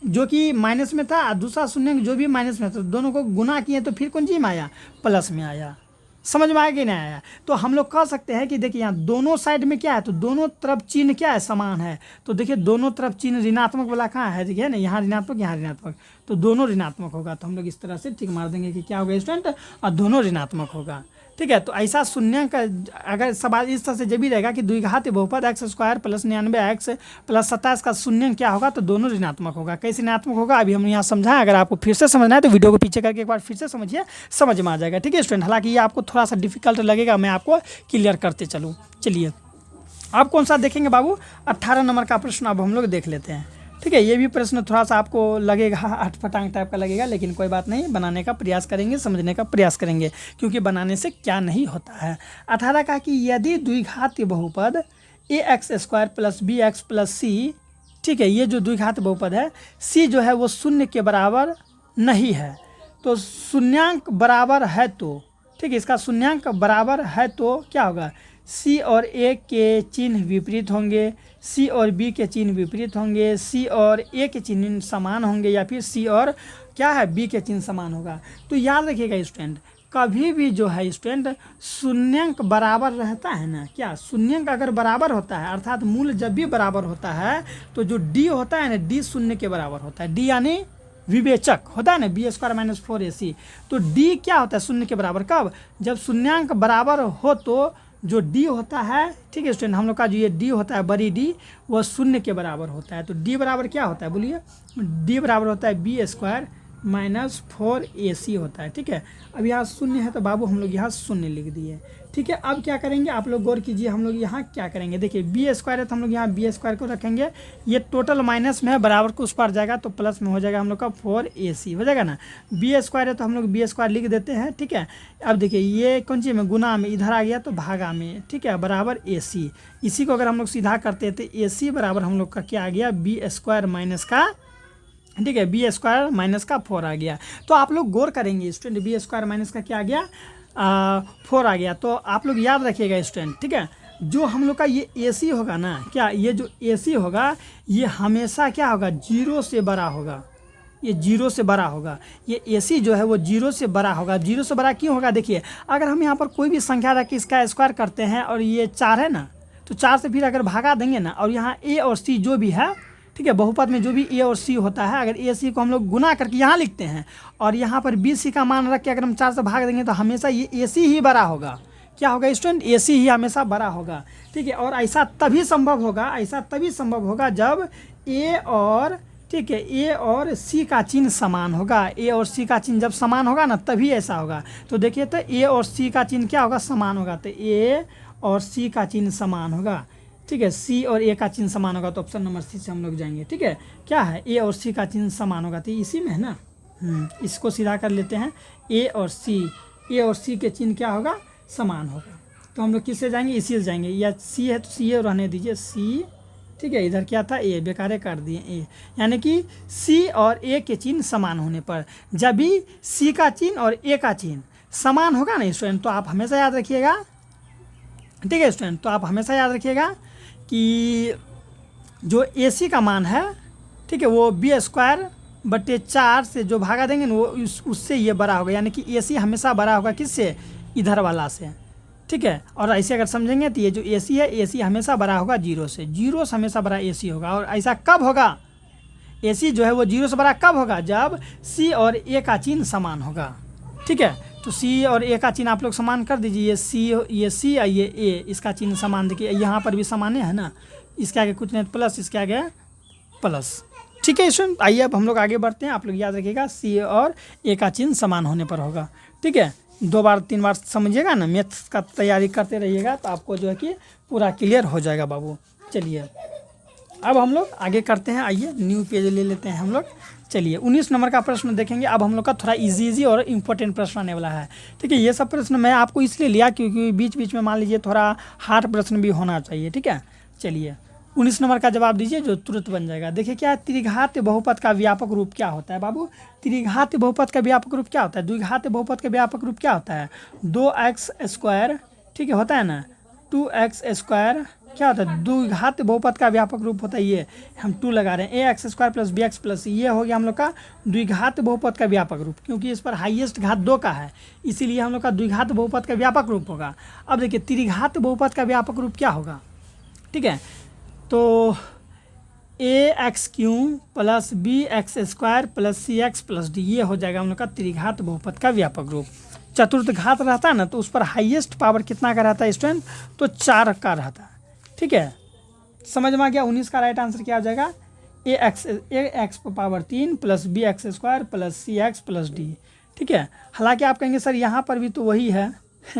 जो कि माइनस में था और दूसरा शून्यंक जो भी माइनस में था, दोनों को गुना किए तो फिर कौन चीज में आया, प्लस में आया। समझ में आया कि नहीं आया। तो हम लोग कह सकते हैं कि देखिए यहाँ दोनों साइड में क्या है, तो दोनों तरफ चिन्ह क्या है, समान है। तो देखिए दोनों तरफ चिन्ह ऋणात्मक वाला कहाँ है, देखिए ना, यहाँ ऋणात्मक यहाँ ऋणात्मक, तो दोनों ऋणात्मक होगा। तो हम लोग इस तरह से टिक मार देंगे कि क्या होगा स्टूडेंट, और दोनों ऋणात्मक होगा। ठीक है, तो ऐसा शून्यंक अगर सवाल इस तरह से जब भी रहेगा कि द्विघात बहुपद x² + 99x + 27 का शून्यंक क्या होगा, तो दोनों ऋणात्मक होगा। कैसे ऋणात्मक होगा अभी हम यहाँ समझाएं। अगर आपको फिर से समझना है तो वीडियो को पीछे करके एक बार फिर से समझिए, समझ में आ जाएगा। ठीक है स्टूडेंट, हालांकि ये आपको थोड़ा सा डिफिकल्ट लगेगा, मैं आपको क्लियर करते चलूँ। चलिए अब कौन सा देखेंगे बाबू, 18 नंबर का प्रश्न अब हम लोग देख लेते हैं। ठीक है, ये भी प्रश्न थोड़ा सा आपको लगेगा अटपटांग टाइप का लगेगा, लेकिन कोई बात नहीं, बनाने का प्रयास करेंगे, समझने का प्रयास करेंगे, क्योंकि बनाने से क्या नहीं होता है। 18 का कि यदि द्विघात बहुपद ax² + bx + c, ठीक है, ये जो द्विघात बहुपद है c जो है वो शून्य के बराबर नहीं है, तो शून्यांक बराबर है तो, ठीक है, इसका शून्यांक बराबर है तो क्या होगा, c और a के चिन्ह विपरीत होंगे, c और b के चिन्ह विपरीत होंगे, c और a के चिन्ह समान होंगे, या फिर c और क्या है b के चिन्ह समान होगा। तो याद रखिएगा स्टूडेंट, कभी भी जो है स्टूडेंट शून्यंक बराबर रहता है ना, क्या शून्यंक अगर बराबर होता है, अर्थात मूल जब भी बराबर होता है तो जो d होता है ना, d शून्य के बराबर होता है। d यानी विवेचक होता है ना, b² - 4ac, तो d क्या होता है, शून्य के बराबर। कब, जब शून्यांक बराबर हो तो जो d होता है, ठीक है स्टूडेंट, हम लोग का जो ये d होता है बड़ी d, वो शून्य के बराबर होता है। तो d बराबर क्या होता है बोलिए, d बराबर होता है b² - 4ac होता है। ठीक है, अब यहाँ शून्य है तो बाबू हम लोग यहाँ शून्य लिख दिए। ठीक है, अब क्या करेंगे आप लोग गौर कीजिए, हम लोग यहाँ क्या करेंगे, देखिए b² है तो हम लोग यहाँ b² को रखेंगे, ये टोटल माइनस में है, बराबर को उस पार जाएगा तो प्लस में हो जाएगा हम लोग का 4ac हो जाएगा ना। b² है तो हम लोग b² लिख देते हैं। ठीक है, अब देखिए ये कौन चीज़ में, गुना में, इधर आ गया तो भागा में, ठीक है, बराबर ac, इसी को अगर हम लोग सीधा करते हैं तो ac बराबर हम लोग का क्या आ गया, b² माइनस का, ठीक है, b² माइनस का 4 आ गया। तो आप लोग गौर करेंगे स्टूडेंट, b² माइनस का क्या आ गया, 4 आ गया। तो आप लोग याद रखिएगा स्टूडेंट, ठीक है, जो हम लोग का ये AC होगा ना, क्या ये जो AC होगा ये हमेशा क्या होगा, 0 से बड़ा होगा, ये 0 से बड़ा होगा, ये AC जो है वो 0 से बड़ा होगा। 0 से बड़ा क्यों होगा, देखिए अगर हम यहाँ पर कोई भी संख्या रख के इसका स्क्वायर करते हैं और ये 4 है ना, तो 4 से फिर अगर भागा देंगे ना, और यहाँ A और C जो भी है, ठीक है, बहुपद में जो भी A और C होता है, अगर A C को हम लोग गुना करके यहाँ लिखते हैं और यहाँ पर B C का मान रख के अगर हम 4 से भाग देंगे तो हमेशा ये AC ही बड़ा होगा। क्या होगा स्टूडेंट, AC ही हमेशा बड़ा होगा। ठीक है, और ऐसा तभी संभव होगा जब A और, ठीक है, A और C का चिन्ह समान होगा। A और C का चिन्ह जब समान होगा ना तभी ऐसा होगा। तो देखिए तो A और C का चिन्ह क्या होगा, समान होगा, तो A और C का चिन्ह समान होगा। ठीक है, C और A का चिन्ह समान होगा, तो ऑप्शन नंबर C से हम लोग जाएंगे। ठीक है, क्या है, A और C का चिन्ह समान होगा, तो इसी में है ना, इसको सीधा कर लेते हैं। ए और सी के चिन्ह क्या होगा, समान होगा। तो हम लोग किससे जाएंगे, इसी से जाएंगे। या सी है तो सी रहने दीजिए, सी, ठीक है। इधर क्या था, ए, बेकारे कर दिए ए। यानी कि सी और ए के चिन्ह समान होने पर, जब भी सी का चिन्ह और ए का चिन्ह समान होगा ना स्टूडेंट, तो आप हमेशा याद रखिएगा, ठीक है स्टूडेंट, तो आप हमेशा याद रखिएगा कि जो ए सी का मान है, ठीक है, वो b²/4 से जो भागा देंगे ना, वो उससे ये बड़ा होगा। यानी कि ए सी हमेशा बड़ा होगा किससे, इधर वाला से, ठीक है। और ऐसे अगर समझेंगे तो ये जो ए सी है, ए सी हमेशा बड़ा होगा 0 से, 0 से हमेशा बड़ा ए सी होगा। और ऐसा कब होगा, ए सी जो है वो 0 से बड़ा कब होगा, जब सी और ए का चिन्ह समान होगा, ठीक है। तो सी और ए का चिन्ह आप लोग समान कर दीजिए। ये सी और ये ए, इसका चिन्ह समान, देखिए यहाँ पर भी समान है ना, इसके आगे कुछ नहीं प्लस, इसके आगे प्लस, ठीक है स्टूडेंट। आइए अब हम लोग आगे बढ़ते हैं। आप लोग याद रखिएगा सी और ए का चिन्ह समान होने पर होगा, ठीक है। 2 बार 3 बार समझिएगा ना, मैथ्स का तैयारी करते रहिएगा तो आपको जो है कि पूरा क्लियर हो जाएगा बाबू। चलिए अब हम लोग आगे करते हैं। आइए न्यू पेज ले लेते हैं हम लोग। चलिए 19 नंबर का प्रश्न देखेंगे। अब हम लोग का थोड़ा इजी और इम्पोर्टेंट प्रश्न आने वाला है, ठीक है। ये सब प्रश्न मैं आपको इसलिए लिया क्योंकि बीच बीच में मान लीजिए थोड़ा हार्ड प्रश्न भी होना चाहिए, ठीक है। चलिए 19 नंबर का जवाब दीजिए जो तुरंत बन जाएगा। देखिए क्या है, त्रिघात बहुपद का व्यापक रूप क्या होता है बाबू, त्रिघात बहुपद का व्यापक रूप क्या होता है, द्विघात बहुपद का व्यापक रूप क्या होता है, 2x², ठीक है, होता है ना, 2x² क्या होता है, द्विघात बहुपद का व्यापक रूप होता है। ये हम 2 लगा रहे हैं, ax² + bx+, ये हो गया हम लोग का द्विघात बहुपद का व्यापक रूप, क्योंकि इस पर हाईएस्ट घात 2 का है, इसीलिए हम लोग का द्विघात बहुपद का व्यापक रूप होगा। अब देखिए त्रिघात बहुपद का व्यापक रूप क्या होगा, ठीक है। तो ax³ + bx² + cx + d, ये हो जाएगा हम लोग का त्रिघात बहुपद का व्यापक रूप। चतुर्थ घात रहता है ना, तो उस पर हाईएस्ट पावर कितना का रहता है स्टूडेंट, तो 4 का रहता है, ठीक है। समझ में आ गया। 19 का राइट आंसर क्या हो जाएगा, ax ⁴ + bx² + cx + d, ठीक है। हालांकि आप कहेंगे सर यहाँ पर भी तो वही है,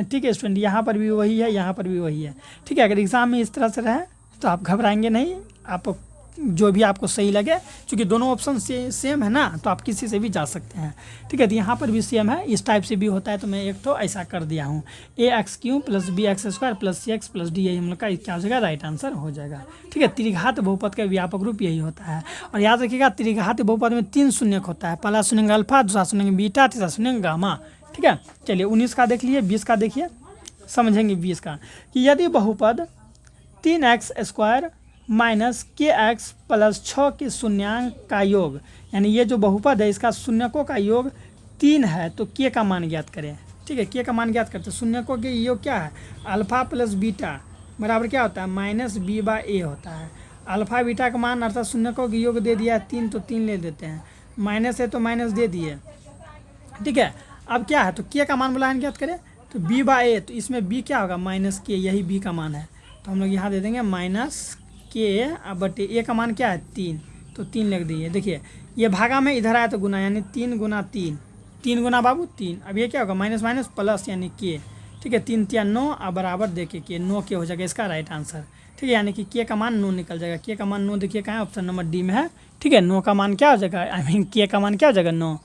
ठीक है स्टूडेंट, यहाँ पर भी वही है, यहाँ पर भी वही है, ठीक है। अगर एग्जाम में इस तरह से रहे तो आप घबराएंगे नहीं, आप जो भी आपको सही लगे, क्योंकि दोनों ऑप्शन सेम है ना, तो आप किसी से भी जा सकते हैं, ठीक है। तो यहाँ पर भी सेम है, इस टाइप से भी होता है, तो मैं एक तो ऐसा कर दिया हूँ, ax³ + bx² + cx + d, यही हम लोग का क्या हो जाएगा, राइट आंसर हो जाएगा, ठीक है। त्रिघात बहुपद का व्यापक रूप यही होता है। और याद रखिएगा त्रिघात बहुपद में 3 शून्यक होता है, पहला शून्यक अल्फा, दूसरा शून्यक बीटा, तीसरा शून्यक गामा, ठीक है। चलिए 19 का देख लिए। 20 का देखिए, समझेंगे 20 का, कि यदि बहुपद 3x² - kx + 6 के शून्यांक का योग, यानी ये जो बहुपद है इसका शून्यकों का योग 3 है, तो k का मान ज्ञात करें, ठीक है। k का मान ज्ञात करते हैं। शून्यकों के योग क्या है, अल्फा + बीटा बराबर क्या होता है, -b/a होता है। अल्फा बीटा का मान अर्थात शून्यकों के योग दे दिया है 3, तो 3 ले देते हैं, माइनस है तो माइनस दे दिए, ठीक है। अब क्या है, तो k का मान बोला है ज्ञात करें, तो b/a, तो इसमें b क्या होगा, -k, यही b का मान है, तो हम लोग यहाँ दे देंगे -k/a, a का मान क्या है 3, तो 3 लिख दिए। देखिए ये भागा में इधर आया तो गुना, यानी 3 × 3, 3 गुना बाबू 3। अब ये क्या होगा, माइनस माइनस प्लस यानी k, ठीक है। 3 × 3 = 9, अब बराबर देखिए k, 9 k हो जाएगा इसका राइट आंसर, ठीक है। यानी कि k का मान 9 निकल जाएगा। k का मान 9 देखिए कहाँ है, ऑप्शन नंबर डी में है, ठीक है। 9 का मान क्या हो जाएगा, k का मान क्या हो जाएगा, 9।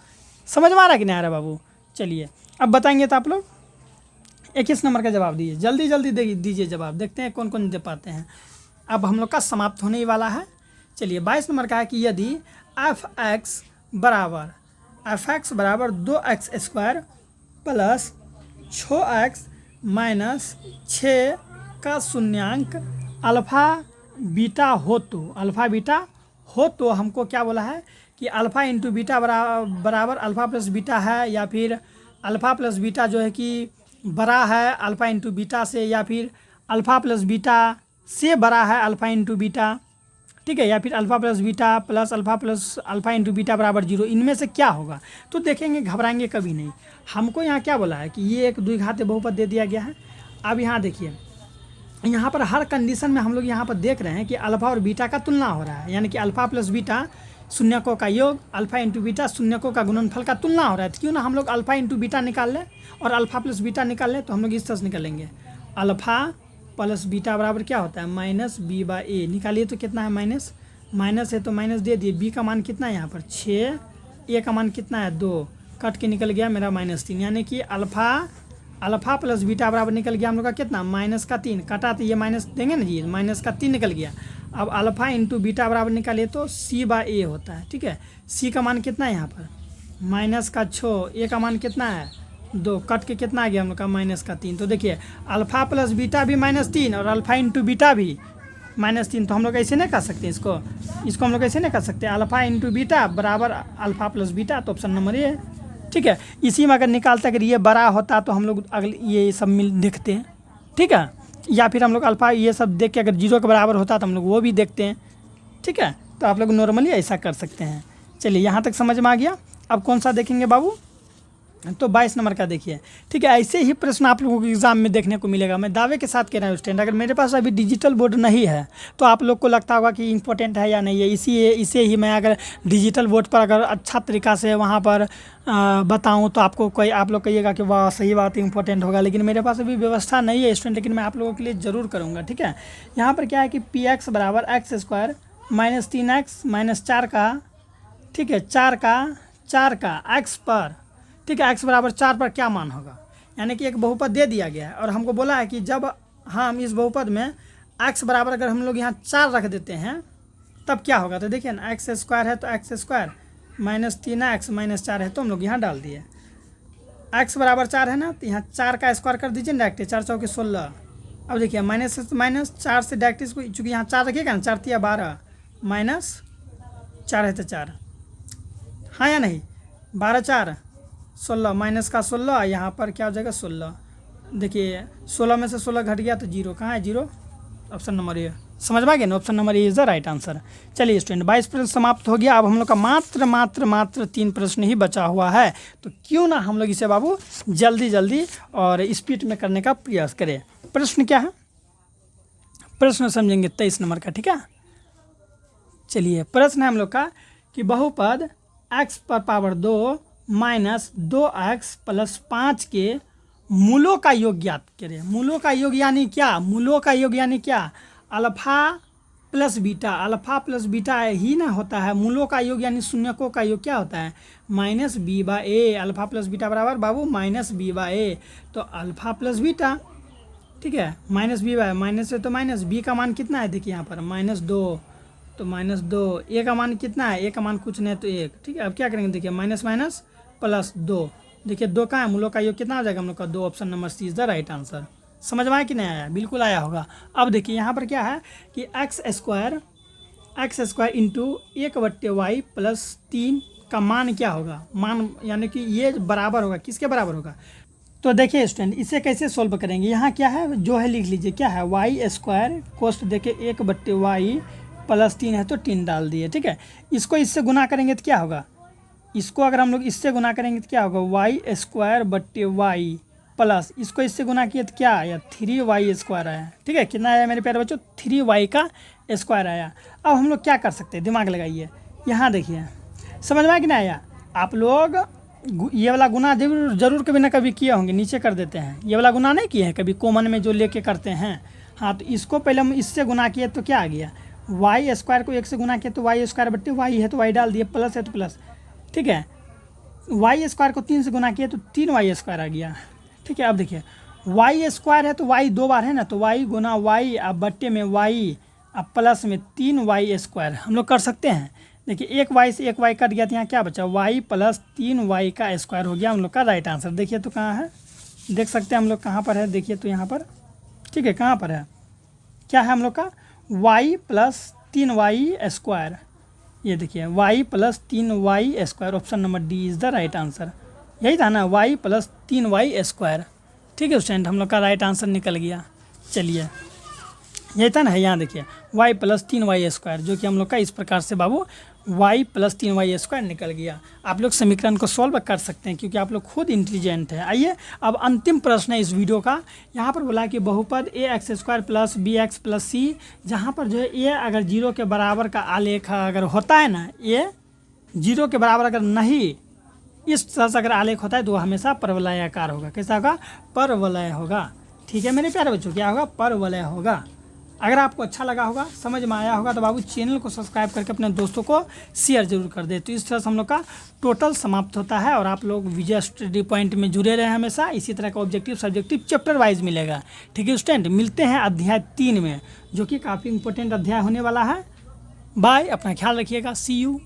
समझ में आ रहा है कि नहीं आ रहा बाबू। चलिए अब बताएंगे तो आप लोग 21 नंबर का जवाब दीजिए, जल्दी जल्दी दीजिए जवाब, देखते हैं कौन कौन दे पाते हैं। अब हम लोग का समाप्त होने ही वाला है। चलिए 22 नंबर का है कि यदि f(x) बराबर 2x² + 6x - 6 का शून्यांक अल्फ़ा बीटा हो तो हमको क्या बोला है कि अल्फ़ा × बीटा बराबर अल्फ़ा + बीटा है, या फिर अल्फ़ा + बीटा जो है कि बड़ा है अल्फ़ा × बीटा से, या फिर अल्फ़ा + बीटा से बड़ा है अल्फ़ा × बीटा, ठीक है, या फिर alpha + beta plus alpha × beta बराबर 0, इनमें से क्या होगा। तो देखेंगे, घबराएंगे कभी नहीं। हमको यहाँ क्या बोला है कि ये एक द्विघात बहुपद दे दिया गया है। अब यहाँ देखिए, यहाँ पर हर कंडीशन में हम लोग यहाँ पर देख रहे हैं कि अल्फ़ा और बीटा का तुलना हो रहा है, यानी कि अल्फ़ा + बीटा शून्यकों का योग, अल्फ़ा × बीटा शून्यकों का गुणनफल का तुलना हो रहा है। तो क्यों ना हम लोग अल्फ़ा × बीटा निकाल लें और अल्फ़ा + बीटा निकाल लें, तो हम लोग इस तरह से निकालेंगे, अल्फ़ा + बीटा बराबर क्या होता है, -b/a। निकालिए तो कितना है, माइनस है तो माइनस दे दिए। b का मान कितना है यहाँ पर 6, ए का मान कितना है 2, कट के निकल गया मेरा -3, यानी कि अल्फ़ा प्लस बीटा बराबर निकल गया हम लोग का कितना -3, कटा तो ये माइनस देंगे ना जी, -3 निकल गया। अब अल्फ़ा इंटू बीटा बराबर निकालिए तो C/A होता है, ठीक है। C का मान कितना है यहाँ पर -6, ए का मान कितना है 2, कट के कितना आ गया हम लोग का -3। तो देखिए अल्फ़ा प्लस बीटा भी -3 और अल्फ़ा इंटू बीटा भी -3, तो हम लोग ऐसे नहीं कर सकते इसको हम लोग ऐसे नहीं कर सकते, अल्फ़ा इंटू बीटा बराबर अल्फ़ा प्लस बीटा, तो ऑप्शन नंबर ये है, ठीक है। इसी में अगर निकालते अगर ये बड़ा होता तो हम लोग अगले ये सब मिल देखते हैं, ठीक है, या फिर हम लोग अल्फ़ा ये सब देख के अगर 0 के बराबर होता तो हम लोग वो भी देखते हैं, ठीक है। तो आप लोग नॉर्मली ऐसा कर सकते हैं। चलिए यहाँ तक समझ में आ गया। अब कौन सा देखेंगे बाबू, तो 22 नंबर का देखिए, ठीक है। ऐसे ही प्रश्न आप लोगों को एग्जाम में देखने को मिलेगा। मैं दावे के साथ कह रहा हूँ स्टूडेंट, अगर मेरे पास अभी डिजिटल बोर्ड नहीं है तो आप लोग को लगता होगा कि इम्पोर्टेंट है या नहीं है, इसे ही मैं अगर डिजिटल बोर्ड पर अगर अच्छा तरीक़ा से वहाँ पर बताऊँ तो आप लोग कहिएगा कि वाह सही बात इम्पोर्टेंट होगा, लेकिन मेरे पास अभी व्यवस्था नहीं है स्टूडेंट, लेकिन मैं आप लोगों के लिए ज़रूर करूँगा, ठीक है। यहाँ पर क्या है कि px बराबर x² -3x -4 का, ठीक है, 4 का x पर, ठीक है, x बराबर 4 पर क्या मान होगा, यानी कि एक बहुपद दे दिया गया है और हमको बोला है कि जब हम इस बहुपद में x बराबर अगर हम लोग यहाँ 4 रख देते हैं तब क्या होगा। तो देखिए ना x² है तो x² -3x -4 है तो हम लोग यहाँ डाल दिए, x बराबर 4 है ना, तो यहाँ 4 का स्क्वायर कर दीजिए डायरेक्ट, 4 चौके 16। अब देखिए -4 से डायरेक्ट इसको, चूँकि यहाँ 4 रखिएगा ना, 4 तिया 12 -4 है तो 4, हाँ या नहीं, 12 4 16 -16, यहाँ पर क्या हो जाएगा 16। देखिए 16 में से 16 घट गया तो 0, कहाँ है 0, ऑप्शन नंबर ए, समझ में आ गया ना, option number A is the right answer. चलिए स्टूडेंट 22 प्रश्न समाप्त हो गया। अब हम लोग का मात्र 3 प्रश्न ही बचा हुआ है, तो क्यों ना हम लोग इसे बाबू जल्दी और स्पीड में करने का प्रयास करें। प्रश्न क्या है, प्रश्न समझेंगे 23 नंबर का, ठीक है। चलिए प्रश्न है हम लोग का कि बहुपद x पर पावर 2 -2x + 5 के मूलों का योग ज्ञात करें। मूलों का योग यानी क्या, मूलों का योग यानी क्या, अल्फ़ा प्लस बीटा ही ना होता है। मूलों का योग यानी शून्यकों का योग क्या होता है -b/a, अल्फ़ा प्लस बीटा बराबर बाबू -b/a, तो अल्फ़ा प्लस बीटा, ठीक है, -b/, माइनस है तो माइनस, b का मान कितना है देखिए यहाँ पर -2, तो -2, ए का मान कितना है, ए का मान कुछ नहीं तो 1, ठीक है। अब क्या करेंगे देखिए माइनस +2, देखिए 2 का है, मूलों का योग कितना हो जाएगा हम लोग का 2, option number C is the right answer. समझ में आया कि नहीं आया, बिल्कुल आया होगा। अब देखिए यहाँ पर क्या है कि x² इंटू 1/y + 3 का मान क्या होगा, मान यानी कि ये बराबर होगा, किसके बराबर होगा। तो देखिए स्टूडेंट इसे कैसे सोल्व करेंगे, यहाँ क्या है जो है लिख लीजिए, क्या है y² कोष्ट देखिए 1/y + 3 है तो 3 डाल दिए, ठीक है। इसको इससे गुना करेंगे तो क्या होगा, इसको अगर हम लोग इससे गुना करेंगे तो क्या होगा y² प्लस इसको इससे गुना किए तो क्या आया 3y² आया, ठीक है। कितना आया मेरे प्यारे बच्चों 3y का स्क्वायर आया। अब हम लोग क्या कर सकते हैं, दिमाग लगाइए, यहाँ देखिए समझ में आया कि नहीं आया। आप लोग ये वाला गुना जरूर कभी ना कभी किए होंगे, नीचे कर देते हैं, ये वाला गुना नहीं किए हैं कभी कॉमन में जो लेके करते हैं। हाँ तो इसको पहले हम इससे गुना किए तो क्या आ गया y² को 1 से गुना किया तो y² y है तो y डाल दिए, प्लस है तो प्लस, ठीक है। y² को 3 से गुना किया तो 3y² आ गया, ठीक है। अब देखिए y² है तो y 2 बार है ना, तो y गुना y अब बट्टे में y अब प्लस में 3y² हम लोग कर सकते हैं। देखिए एक y से एक y कट गया तो यहाँ क्या बचा y + 3y का स्क्वायर हो गया हम लोग का राइट आंसर। देखिए तो कहाँ है, देख सकते हैं हम लोग कहाँ पर है, देखिए तो यहाँ पर, ठीक है, कहाँ पर है, क्या है हम लोग का y + 3y², ये देखिए y + 3y², option number D is the right answer. यही था ना y + 3y², ठीक है स्टूडेंट, हम लोग का राइट आंसर निकल गया। चलिए यही था ना, यहाँ देखिए y + 3y² जो कि हम लोग का इस प्रकार से बाबू y + 3y² निकल गया। आप लोग समीकरण को सॉल्व कर सकते हैं क्योंकि आप लोग खुद इंटेलिजेंट है। आइए अब अंतिम प्रश्न है इस वीडियो का। यहाँ पर बोला कि बहुपद ax² + bx + c, जहाँ पर जो है a अगर 0 के बराबर का आलेख अगर होता है ना, a 0 के बराबर अगर नहीं, इस तरह से अगर आलेख होता है तो हमेशा परवलयाकार होगा। कैसा होगा, परवलय होगा, ठीक है मेरे प्यारे बच्चों, क्या होगा, परवलय होगा। अगर आपको अच्छा लगा होगा, समझ में आया होगा, तो बाबू चैनल को सब्सक्राइब करके अपने दोस्तों को शेयर जरूर कर दे। तो इस तरह से हम लोग का टोटल समाप्त होता है और आप लोग विजय स्टडी पॉइंट में जुड़े रहे हमेशा। इसी तरह का ऑब्जेक्टिव सब्जेक्टिव चैप्टर वाइज मिलेगा। ठीक है स्टूडेंट, मिलते हैं अध्याय 3 में, जो कि काफ़ी इंपॉर्टेंट अध्याय होने वाला है। बाय, अपना ख्याल रखिएगा, सी यू।